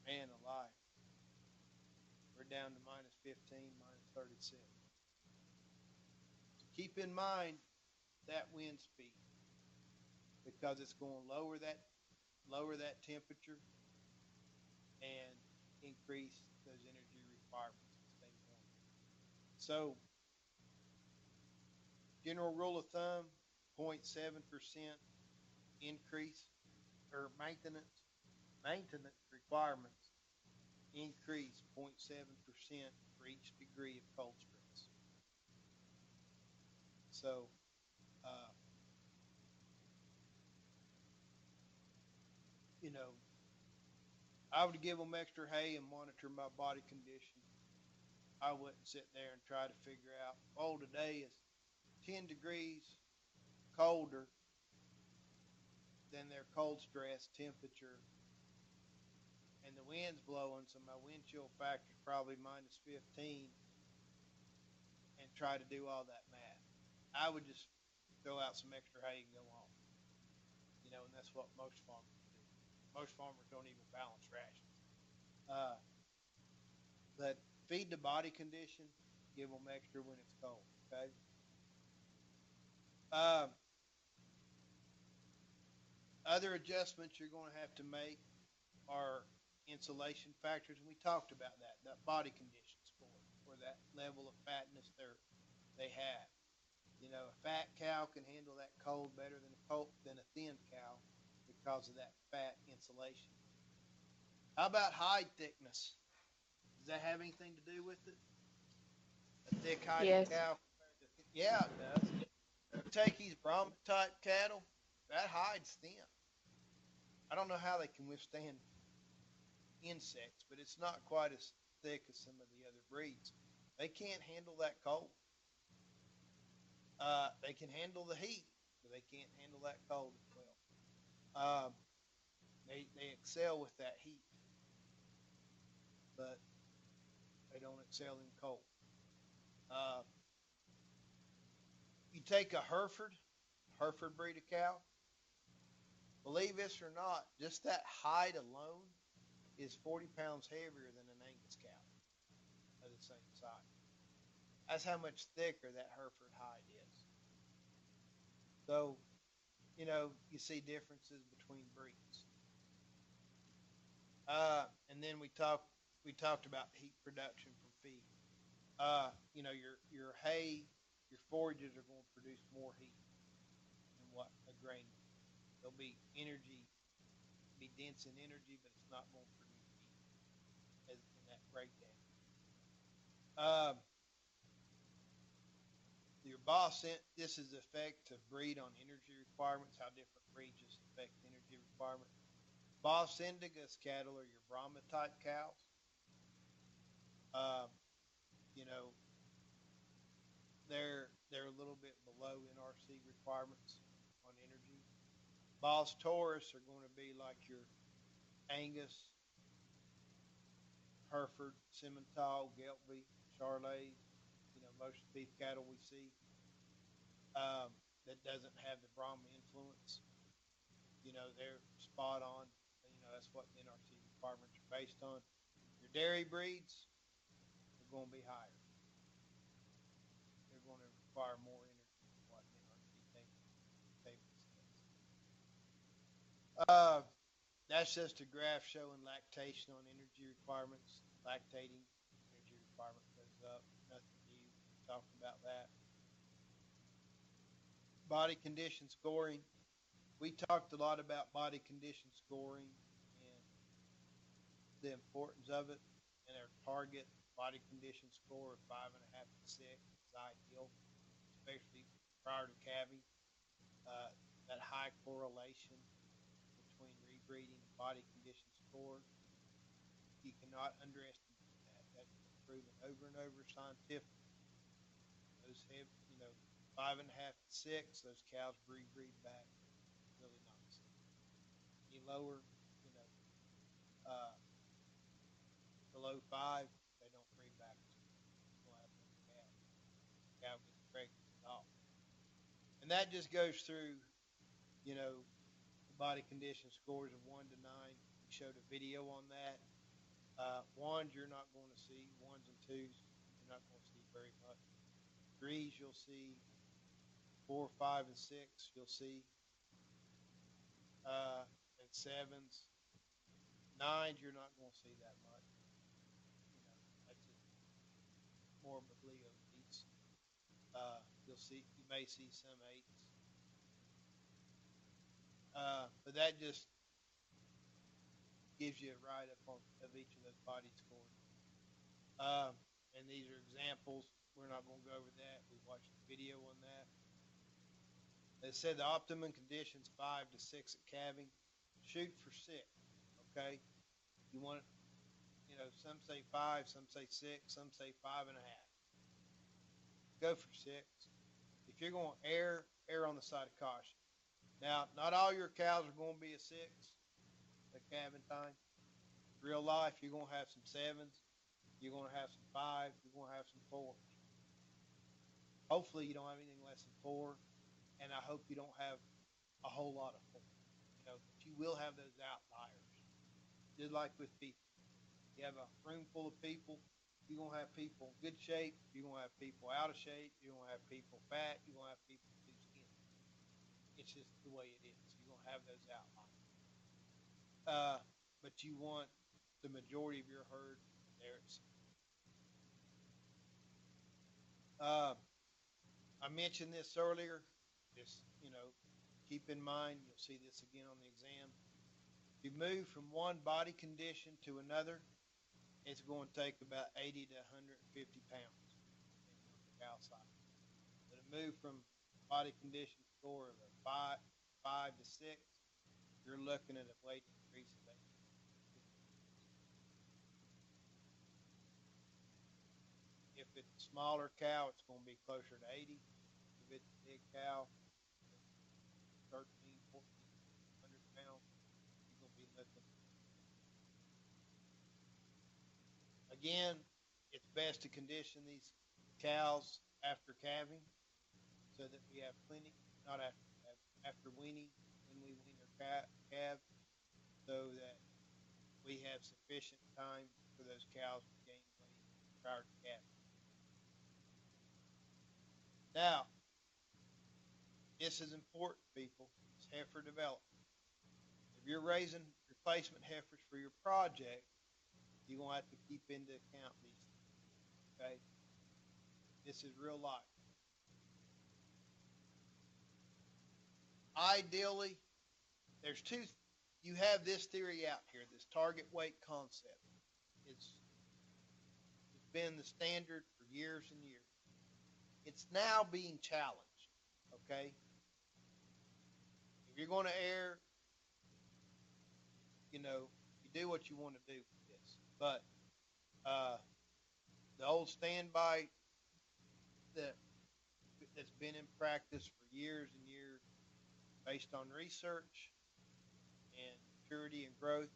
man alive, we're down to minus 15, minus 36. So keep in mind that wind speed, because it's going to lower that temperature and increase those energy requirements and stay warm. So, general rule of thumb, 0.7% increase or maintenance requirements increase 0.7% for each degree of cold stress. So, I would give them extra hay and monitor my body condition. I wouldn't sit there and try to figure out, oh, today is 10 degrees colder than their cold stress temperature, and the wind's blowing, so my wind chill factor is probably minus 15, and try to do all that math. I would just throw out some extra hay and go on. And that's what most farmers do. Most farmers don't even balance rations. But feed the body condition, give them extra when it's cold, okay? Other adjustments you're going to have to make are insulation factors, and we talked about that body condition score, or that level of fatness they have. A fat cow can handle that cold better than a thin cow because of that fat insulation. How about hide thickness? Does that have anything to do with it? A thick hided Yes. cow? Yeah, it does. You take these Brahma type cattle, that hide's thin. I don't know how they can withstand insects, but it's not quite as thick as some of the other breeds. They can't handle that cold. They can handle the heat, but they can't handle that cold as well. They excel with that heat, but they don't excel in cold. You take a Hereford breed of cow, believe this or not, just that hide alone is 40 pounds heavier than an Angus cow of the same size. That's how much thicker that Hereford hide is. So, you see differences between breeds. And then we talked about heat production from feed. Your hay, your forages are going to produce more heat than what a grain will. They'll be dense in energy, but it's not going to produce heat in that breakdown. Your boss, this is the effect of breed on energy requirements, how different breeds affect energy requirements. Bos Indicus cattle are your Brahma type cows. You know, they're a little bit below NRC requirements on energy. Bos Taurus are going to be like your Angus, Hereford, Simmental, Geltby, Charolais. Most beef cattle we see that doesn't have the Brahma influence. They're spot on. That's what NRC requirements are based on. Your dairy breeds are going to be higher. They're going to require more energy than what NRC table says. That's just a graph showing lactation on energy requirements. Lactating energy requirement goes up. Nothing new. We talked about that. Body condition scoring. We talked a lot about body condition scoring and the importance of it and our target body condition score of 5.5 to 6 is ideal, especially prior to calving. That high correlation between rebreeding and body condition score, you cannot underestimate that. That's been proven over and over scientifically. Those have, 5.5 to 6, those cows rebreed back really nice. Any lower, you know, uh, below 5, they don't breed back. You don't have one cow. Cow gets pregnant at all. And that just goes through, the body condition scores of 1 to 9. We showed a video on that. Ones you're not going to see. Ones and twos you're not going to see very much. Threes you'll see. 4, 5, and 6 you'll see. And sevens. Nines you're not going to see that much. That's just more of a Leo piece. You may see some eights. But that just gives you a write-up of each of those body scores. And these are examples. We're not going to go over that. We watched the video on that. They said the optimum conditions 5 to 6 at calving. Shoot for 6. Okay. You want, some say 5, some say 6, some say 5.5. Go for 6. If you're going to err on the side of caution. Now, not all your cows are going to be a 6 at calving time. Real life, you're going to have some 7s. You're going to have some 5s. You're going to have some 4s. Hopefully, you don't have anything less than 4. And I hope you don't have a whole lot of 4. But you will have those outliers. Just like with people. You have a room full of people. You're going to have people in good shape. You're going to have people out of shape. You're going to have people fat. You're going to have people too skinny. It's just the way it is. You're going to have those outliers. But you want the majority of your herd there. I mentioned this earlier. Just, keep in mind, you'll see this again on the exam. If you move from one body condition to another, it's going to take about 80 to 150 pounds depending on the cow size. But to move from body condition score of a 5 to 6, you're looking at a weight increase of 80. If it's a smaller cow, it's going to be closer to 80. If it's a big cow, 13, 14, 100 pounds, you're going to be looking. Again, it's best to condition these cows after calving so that we have plenty, not after weaning, when we wean our calves, so that we have sufficient time for those cows to gain weight prior to calving. Now, this is important, people. It's heifer development. If you're raising replacement heifers for your project, you're going to have to keep into account these things. Okay? This is real life. Ideally, you have this theory out here, this target weight concept. It's been the standard for years and years. It's now being challenged. Okay? If you're going to err, you do what you want to do with this. But the old standby that's been in practice for years and years, based on research and maturity and growth,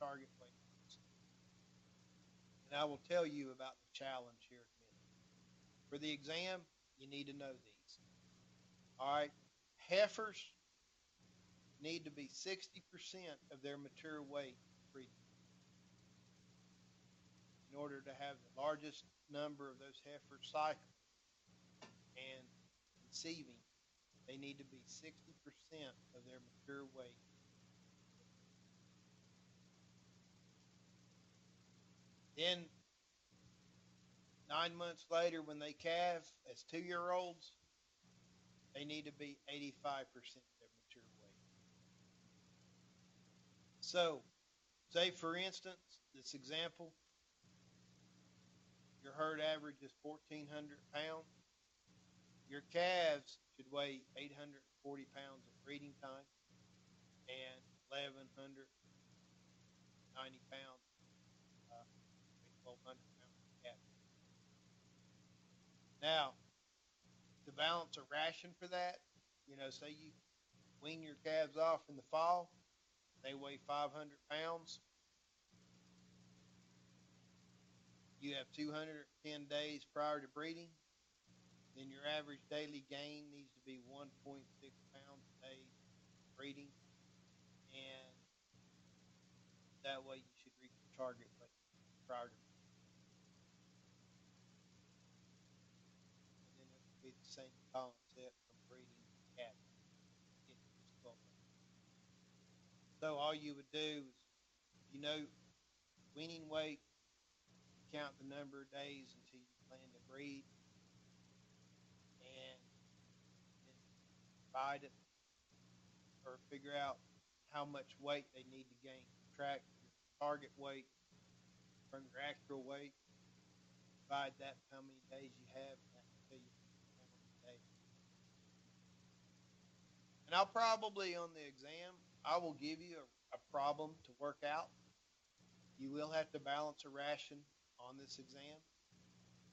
target weight. And I will tell you about the challenge here in a minute. For the exam, you need to know these. All right, heifers need to be 60% of their mature weight breeding. In order to have the largest number of those heifers cycling and conceiving, they need to be 60% of their mature weight. Then 9 months later, when they calve as 2-year-olds, they need to be 85% of their mature weight. So, say for instance, this example, your herd average is 1,400 pounds, your calves should weigh 840 pounds at breeding time and 1,190 pounds, 1,200 pounds of calf. Now, to balance a ration for that, say you wean your calves off in the fall, they weigh 500 pounds. You have 210 days prior to breeding, then your average daily gain needs to be 1.6 pounds a day breeding, and that way you should reach your target weight prior to breeding. And then it would be the same concept from breeding to calving. Get to this 12 months. So all you would do is, weaning weight, count the number of days until you plan to breed, and then divide it or figure out how much weight they need to gain. Subtract your target weight from your actual weight, divide that by how many days you have, and that will tell you how many pounds a day. And I'll probably on the exam, I will give you a problem to work out. You will have to balance a ration on this exam,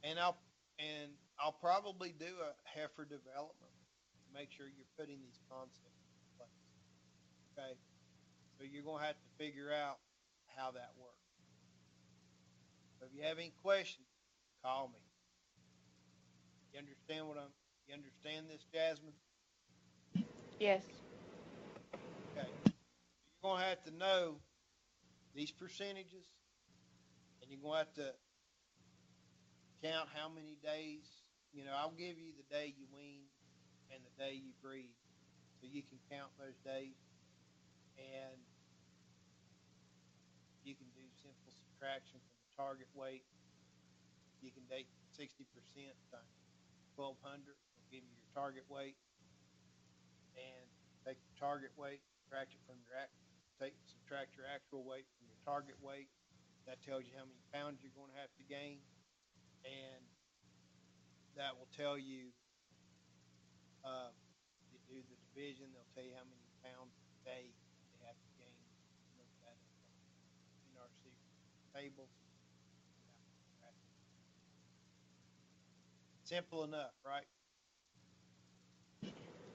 and I'll probably do a heifer development to make sure you're putting these concepts in place. Okay, so you're going to have to figure out how that works. So if you have any questions, call me. You understand this, Jasmine? Yes. Okay. You're going to have to know these percentages, and you're going to have to count how many days. I'll give you the day you wean and the day you breed, so you can count those days, and you can do simple subtraction from the target weight. You can take 60% times 1,200, will give you your target weight, and take your target weight, subtract your actual weight from your target weight. That tells you how many pounds you're going to have to gain, and that will tell you, you do the division, they'll tell you how many pounds a day they have to gain. Look that up on NRC tables. Simple enough, right?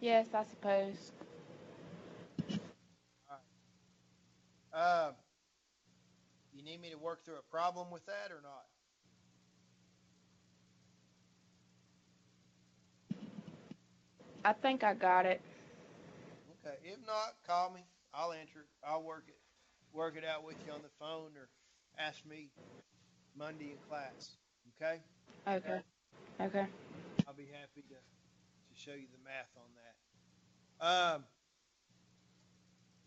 Yes, I suppose. All right. You need me to work through a problem with that or not? I think I got it. Okay. If not, call me. I'll answer it. I'll work it out with you on the phone, or ask me Monday in class. Okay? Okay. Okay. I'll be happy to show you the math on that.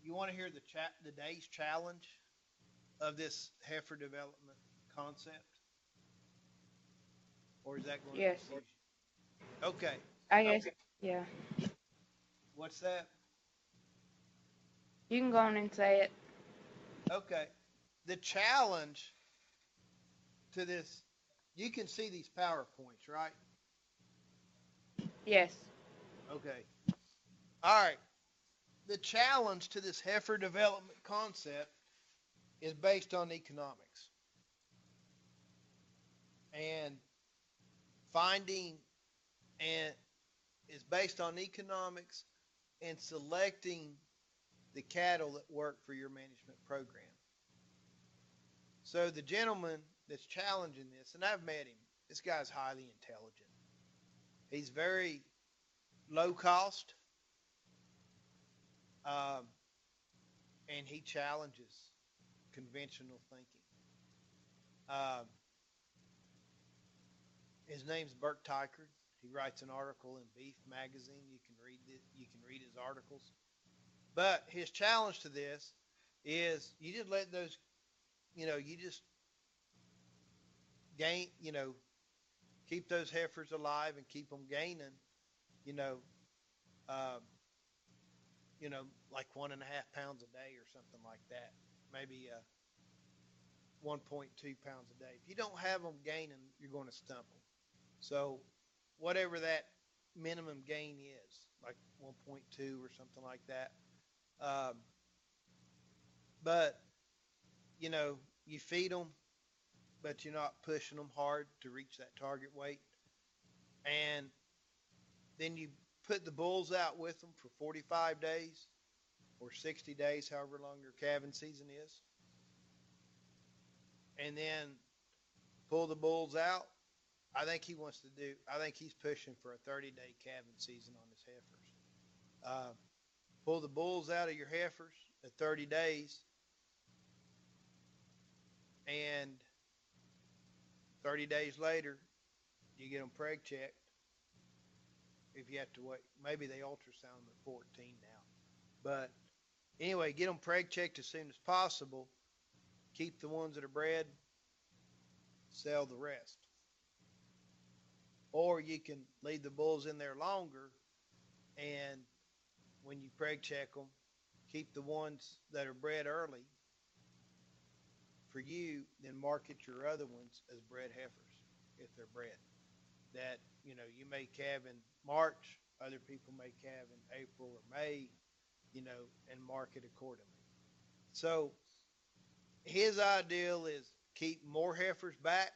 You want to hear the day's challenge of this heifer development concept? Or is that going to Yes. confuse you? Okay. I guess. Yeah. What's that? You can go on and say it. Okay. The challenge to this, you can see these PowerPoints, right? Yes. Okay. All right. The challenge to this heifer development concept is based on economics. And finding and is based on economics and selecting the cattle that work for your management program. So the gentleman that's challenging this, and I've met him, this guy's highly intelligent. He's very low cost, and he challenges conventional thinking. Um, his name's Bert Tykert. He writes an article in Beef Magazine. You can read his articles. But his challenge to this is you just let those, you just gain, keep those heifers alive and keep them gaining, you know, uh, like 1.5 pounds a day or something like that. Maybe 1.2 pounds a day. If you don't have them gaining, you're going to stump them. So whatever that minimum gain is, like 1.2 or something like that. Um, but you feed them, but you're not pushing them hard to reach that target weight. And then you put the bulls out with them for 45 days or 60 days, however long your calving season is. And then pull the bulls out. I think he's pushing for a 30-day calving season on his heifers. Pull the bulls out of your heifers at 30 days, and 30 days later, you get them preg checked. If you have to wait, maybe they ultrasound them at 14 now. But anyway, get them preg checked as soon as possible. Keep the ones that are bred, sell the rest. Or you can leave the bulls in there longer, and when you preg check them, keep the ones that are bred early for you, then market your other ones as bred heifers if they're bred. That you may calve in March, other people may calve in April or May, and market accordingly. So his ideal is keep more heifers back,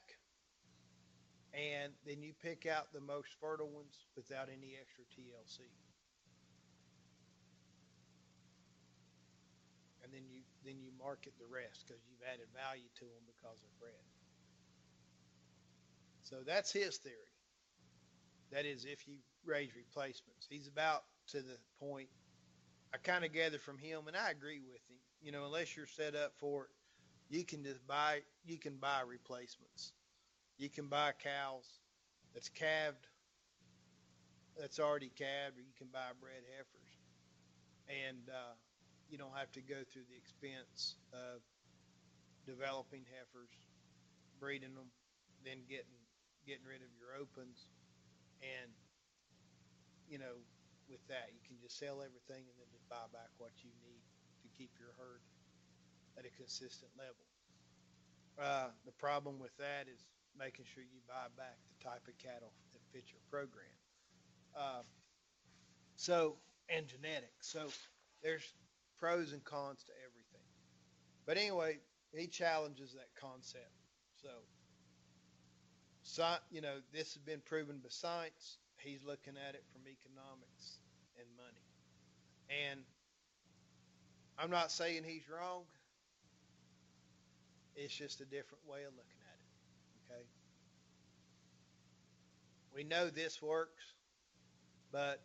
and then you pick out the most fertile ones without any extra TLC. And then you market the rest because you've added value to them because they're bred. So that's his theory. That is, if you raise replacements. He's about to the point I kind of gather from him, and I agree with him. Unless you're set up for it, you can buy replacements. You can buy cows that's already calved, or you can buy bred heifers. And you don't have to go through the expense of developing heifers, breeding them, then getting rid of your opens. And with that, you can just sell everything and then just buy back what you need to keep your herd at a consistent level. The problem with that is making sure you buy back the type of cattle that fit your program. Uh, and genetics. So there's pros and cons to everything. But anyway, he challenges that concept. So, this has been proven by science. He's looking at it from economics and money. And I'm not saying he's wrong. It's just a different way of looking at it. Okay. We know this works, but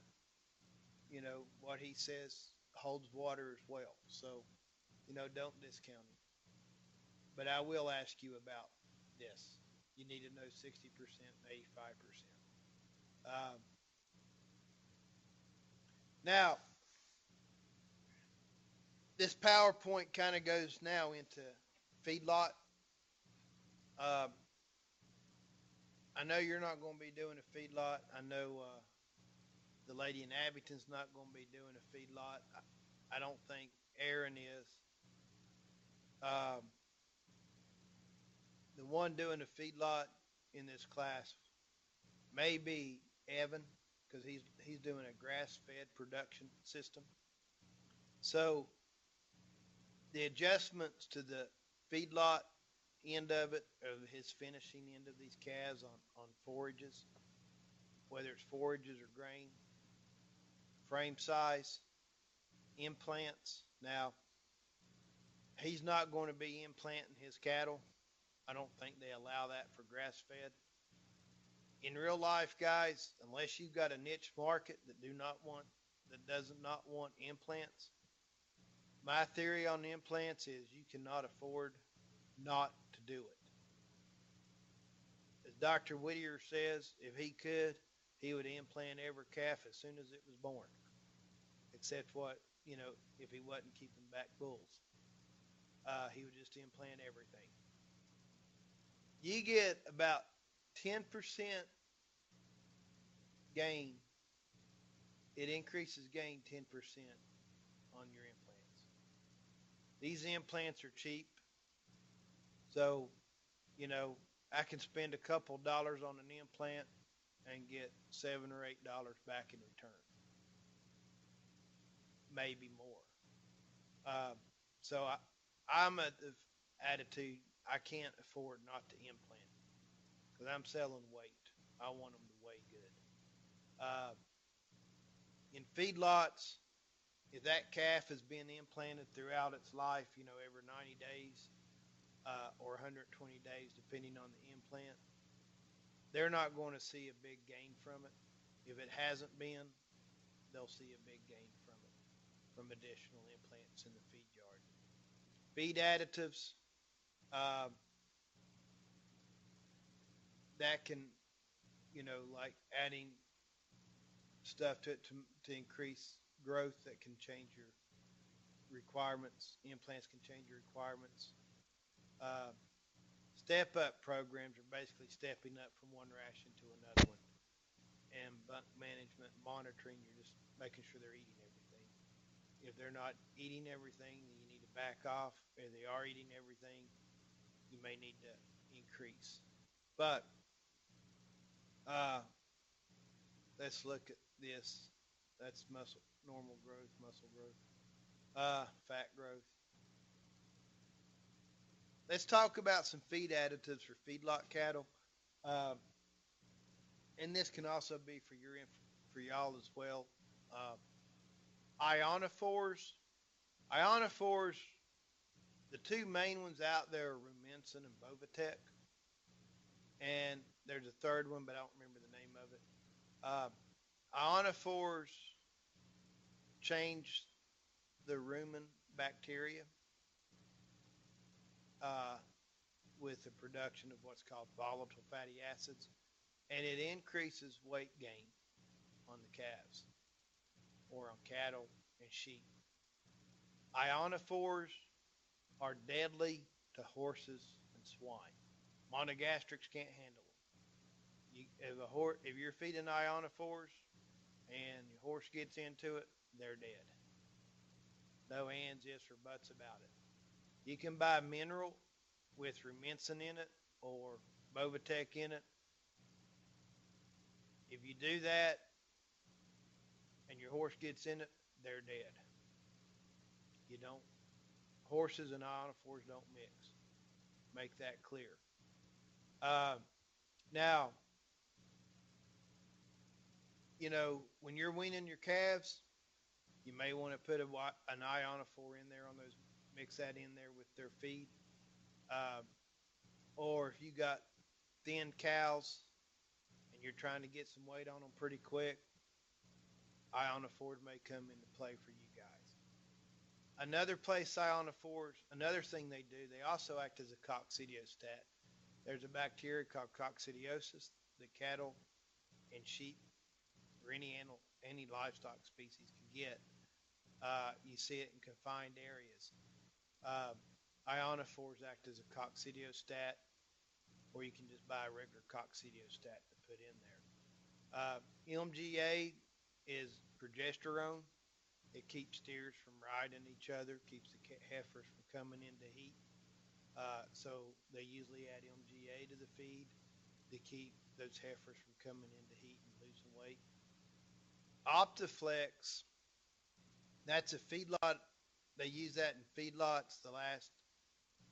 what he says holds water as well. So, don't discount him. But I will ask you about this. You need to know 60% and 85%. Now, this PowerPoint kind of goes now into feedlot. I know you're not going to be doing a feedlot. I know the lady in Abington's not going to be doing a feedlot. I don't think Aaron is. The one doing a feedlot in this class may be Evan, because he's doing a grass-fed production system. So the adjustments to the feedlot end of it, or his finishing end of these calves on forages, whether it's forages or grain, frame size, implants. Now, he's not going to be implanting his cattle. I don't think they allow that for grass-fed. In real life, guys, unless you've got a niche market that does not want implants, my theory on the implants is you cannot afford not to do it. As Dr. Whittier says, if he could, he would implant every calf as soon as it was born, except if he wasn't keeping back bulls. He would just implant everything. You get about 10% gain. It increases gain 10% on your implants. These implants are cheap. So, you know, I can spend a couple dollars on an implant and get $7 or $8 back in return, maybe more. Uh, so I'm at the attitude I can't afford not to implant because I'm selling weight. I want them to weigh good. Uh, in feedlots, if that calf has been implanted throughout its life, every 90 days or 120 days, depending on the implant, they're not going to see a big gain from it. If it hasn't been, they'll see a big gain from it from additional implants in the feed yard. Feed additives, uh, that can, like adding stuff to it to increase growth that can change your requirements. Implants can change your requirements. Uh, Step up programs are basically stepping up from one ration to another one. And bunk management monitoring, you're just making sure they're eating everything. If they're not eating everything, then you need to back off. If they are eating everything, you may need to increase. But uh, let's look at this. That's normal growth, muscle growth, fat growth. Let's talk about some feed additives for feedlot cattle. Uh, and this can also be for y'all as well. Uh, ionophores. Ionophores, the two main ones out there are Rumensin and Bovatec. And there's a third one, but I don't remember the name of it. Uh, ionophores change the rumen bacteria uh, with the production of what's called volatile fatty acids, and it increases weight gain on the calves or on cattle and sheep. Ionophores are deadly to horses and swine. Monogastrics can't handle them. If you're feeding ionophores and your horse gets into it, they're dead. No ands, ifs, or buts about it. You can buy mineral with Rumensin in it or Bovatec in it. If you do that and your horse gets in it, they're dead. You don't. Horses and ionophores don't mix. Make that clear. Uh, Now, when you're weaning your calves, you may want to put an ionophore in there on those, mix that in there with their feed. Uh, or if you got thin cows and you're trying to get some weight on them pretty quick, ionophores may come into play for you guys. Another thing they do, they also act as a coccidiostat. There's a bacteria called coccidiosis that cattle and sheep or any livestock species can get. You see it in confined areas. Uh, Ionophores act as a coccidiostat, or you can just buy a regular coccidiostat to put in there. MGA is progesterone. It keeps steers from riding each other, keeps the heifers from coming into heat. So they usually add MGA to the feed to keep those heifers from coming into heat and losing weight. Optiflex, that's a feedlot. They use that in feedlots the last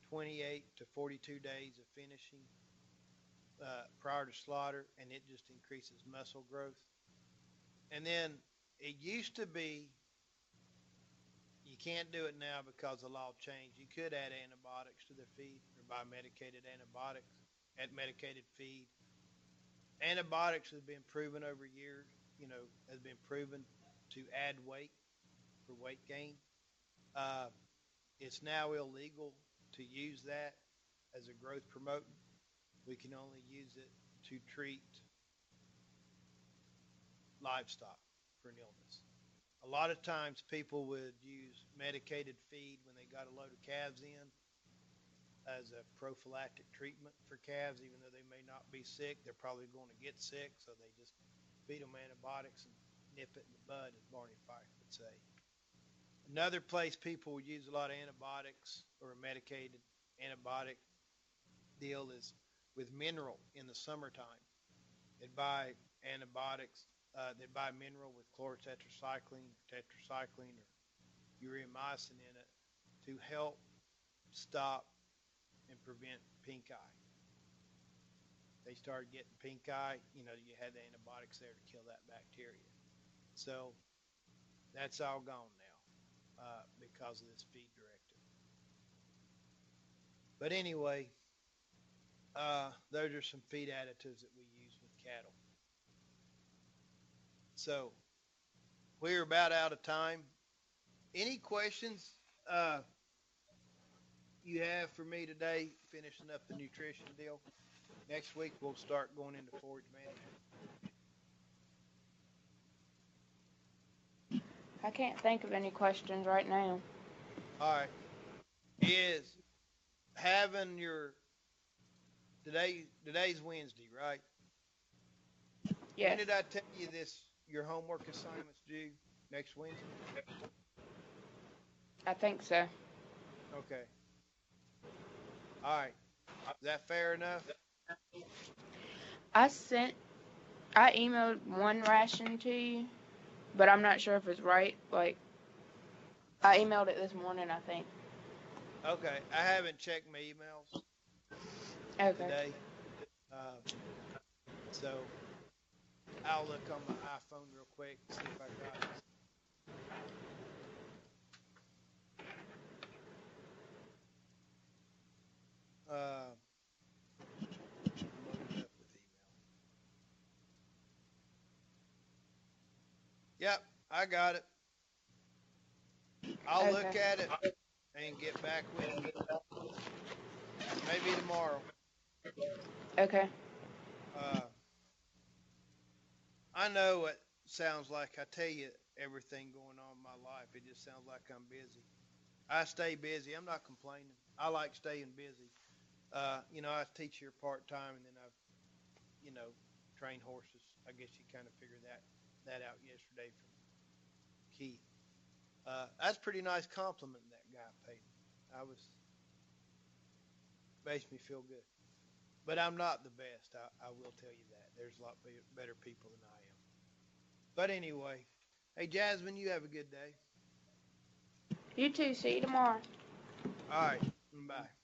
28 to 42 days of finishing prior to slaughter, and it just increases muscle growth. And then it used to be, you can't do it now because the law changed. You could add antibiotics to their feed or buy medicated antibiotics at medicated feed. Antibiotics have been proven over years, has been proven to add weight for weight gain. Uh, it's now illegal to use that as a growth promotant. We can only use it to treat livestock for an illness. A lot of times people would use medicated feed when they got a load of calves in as a prophylactic treatment for calves, even though they may not be sick. They're probably going to get sick, so they just feed them antibiotics and nip it in the bud, as Barney Fife would say. Another place people would use a lot of antibiotics or a medicated antibiotic deal is with mineral in the summertime. They'd buy antibiotics. They'd buy mineral with chlorotetracycline, tetracycline, or ureamycin in it to help stop and prevent pink eye. They started getting pink eye. You had the antibiotics there to kill that bacteria. So that's all gone now because of this feed directive. But anyway, those are some feed additives that we use with cattle. So we're about out of time. Any questions you have for me today, finishing up the nutrition deal? Next week we'll start going into forage management. I can't think of any questions right now. All right. Is having your today's Wednesday, right? Yes. When did I tell you this? Your homework assignment's due next Wednesday. I think so. Okay. All right. Is that fair enough? I emailed one ration to you, but I'm not sure if it's right. Like, I emailed it this morning, I think. Okay. I haven't checked my emails Okay. today, so I'll look on my iPhone real quick, see if I got it. Loaded up with email. Yep, I got it. I'll look Okay. at it and get back with you. Maybe tomorrow. Okay. I know it sounds like I tell you everything going on in my life. It just sounds like I'm busy. I stay busy. I'm not complaining. I like staying busy. I teach here part time, and then I've, trained horses. I guess you kind of figured that out yesterday from Keith. That's a pretty nice compliment that guy paid me. Makes me feel good. But I'm not the best. I will tell you that. There's a lot better people than I am. But anyway, hey Jasmine, you have a good day. You too. See you tomorrow. All right, bye.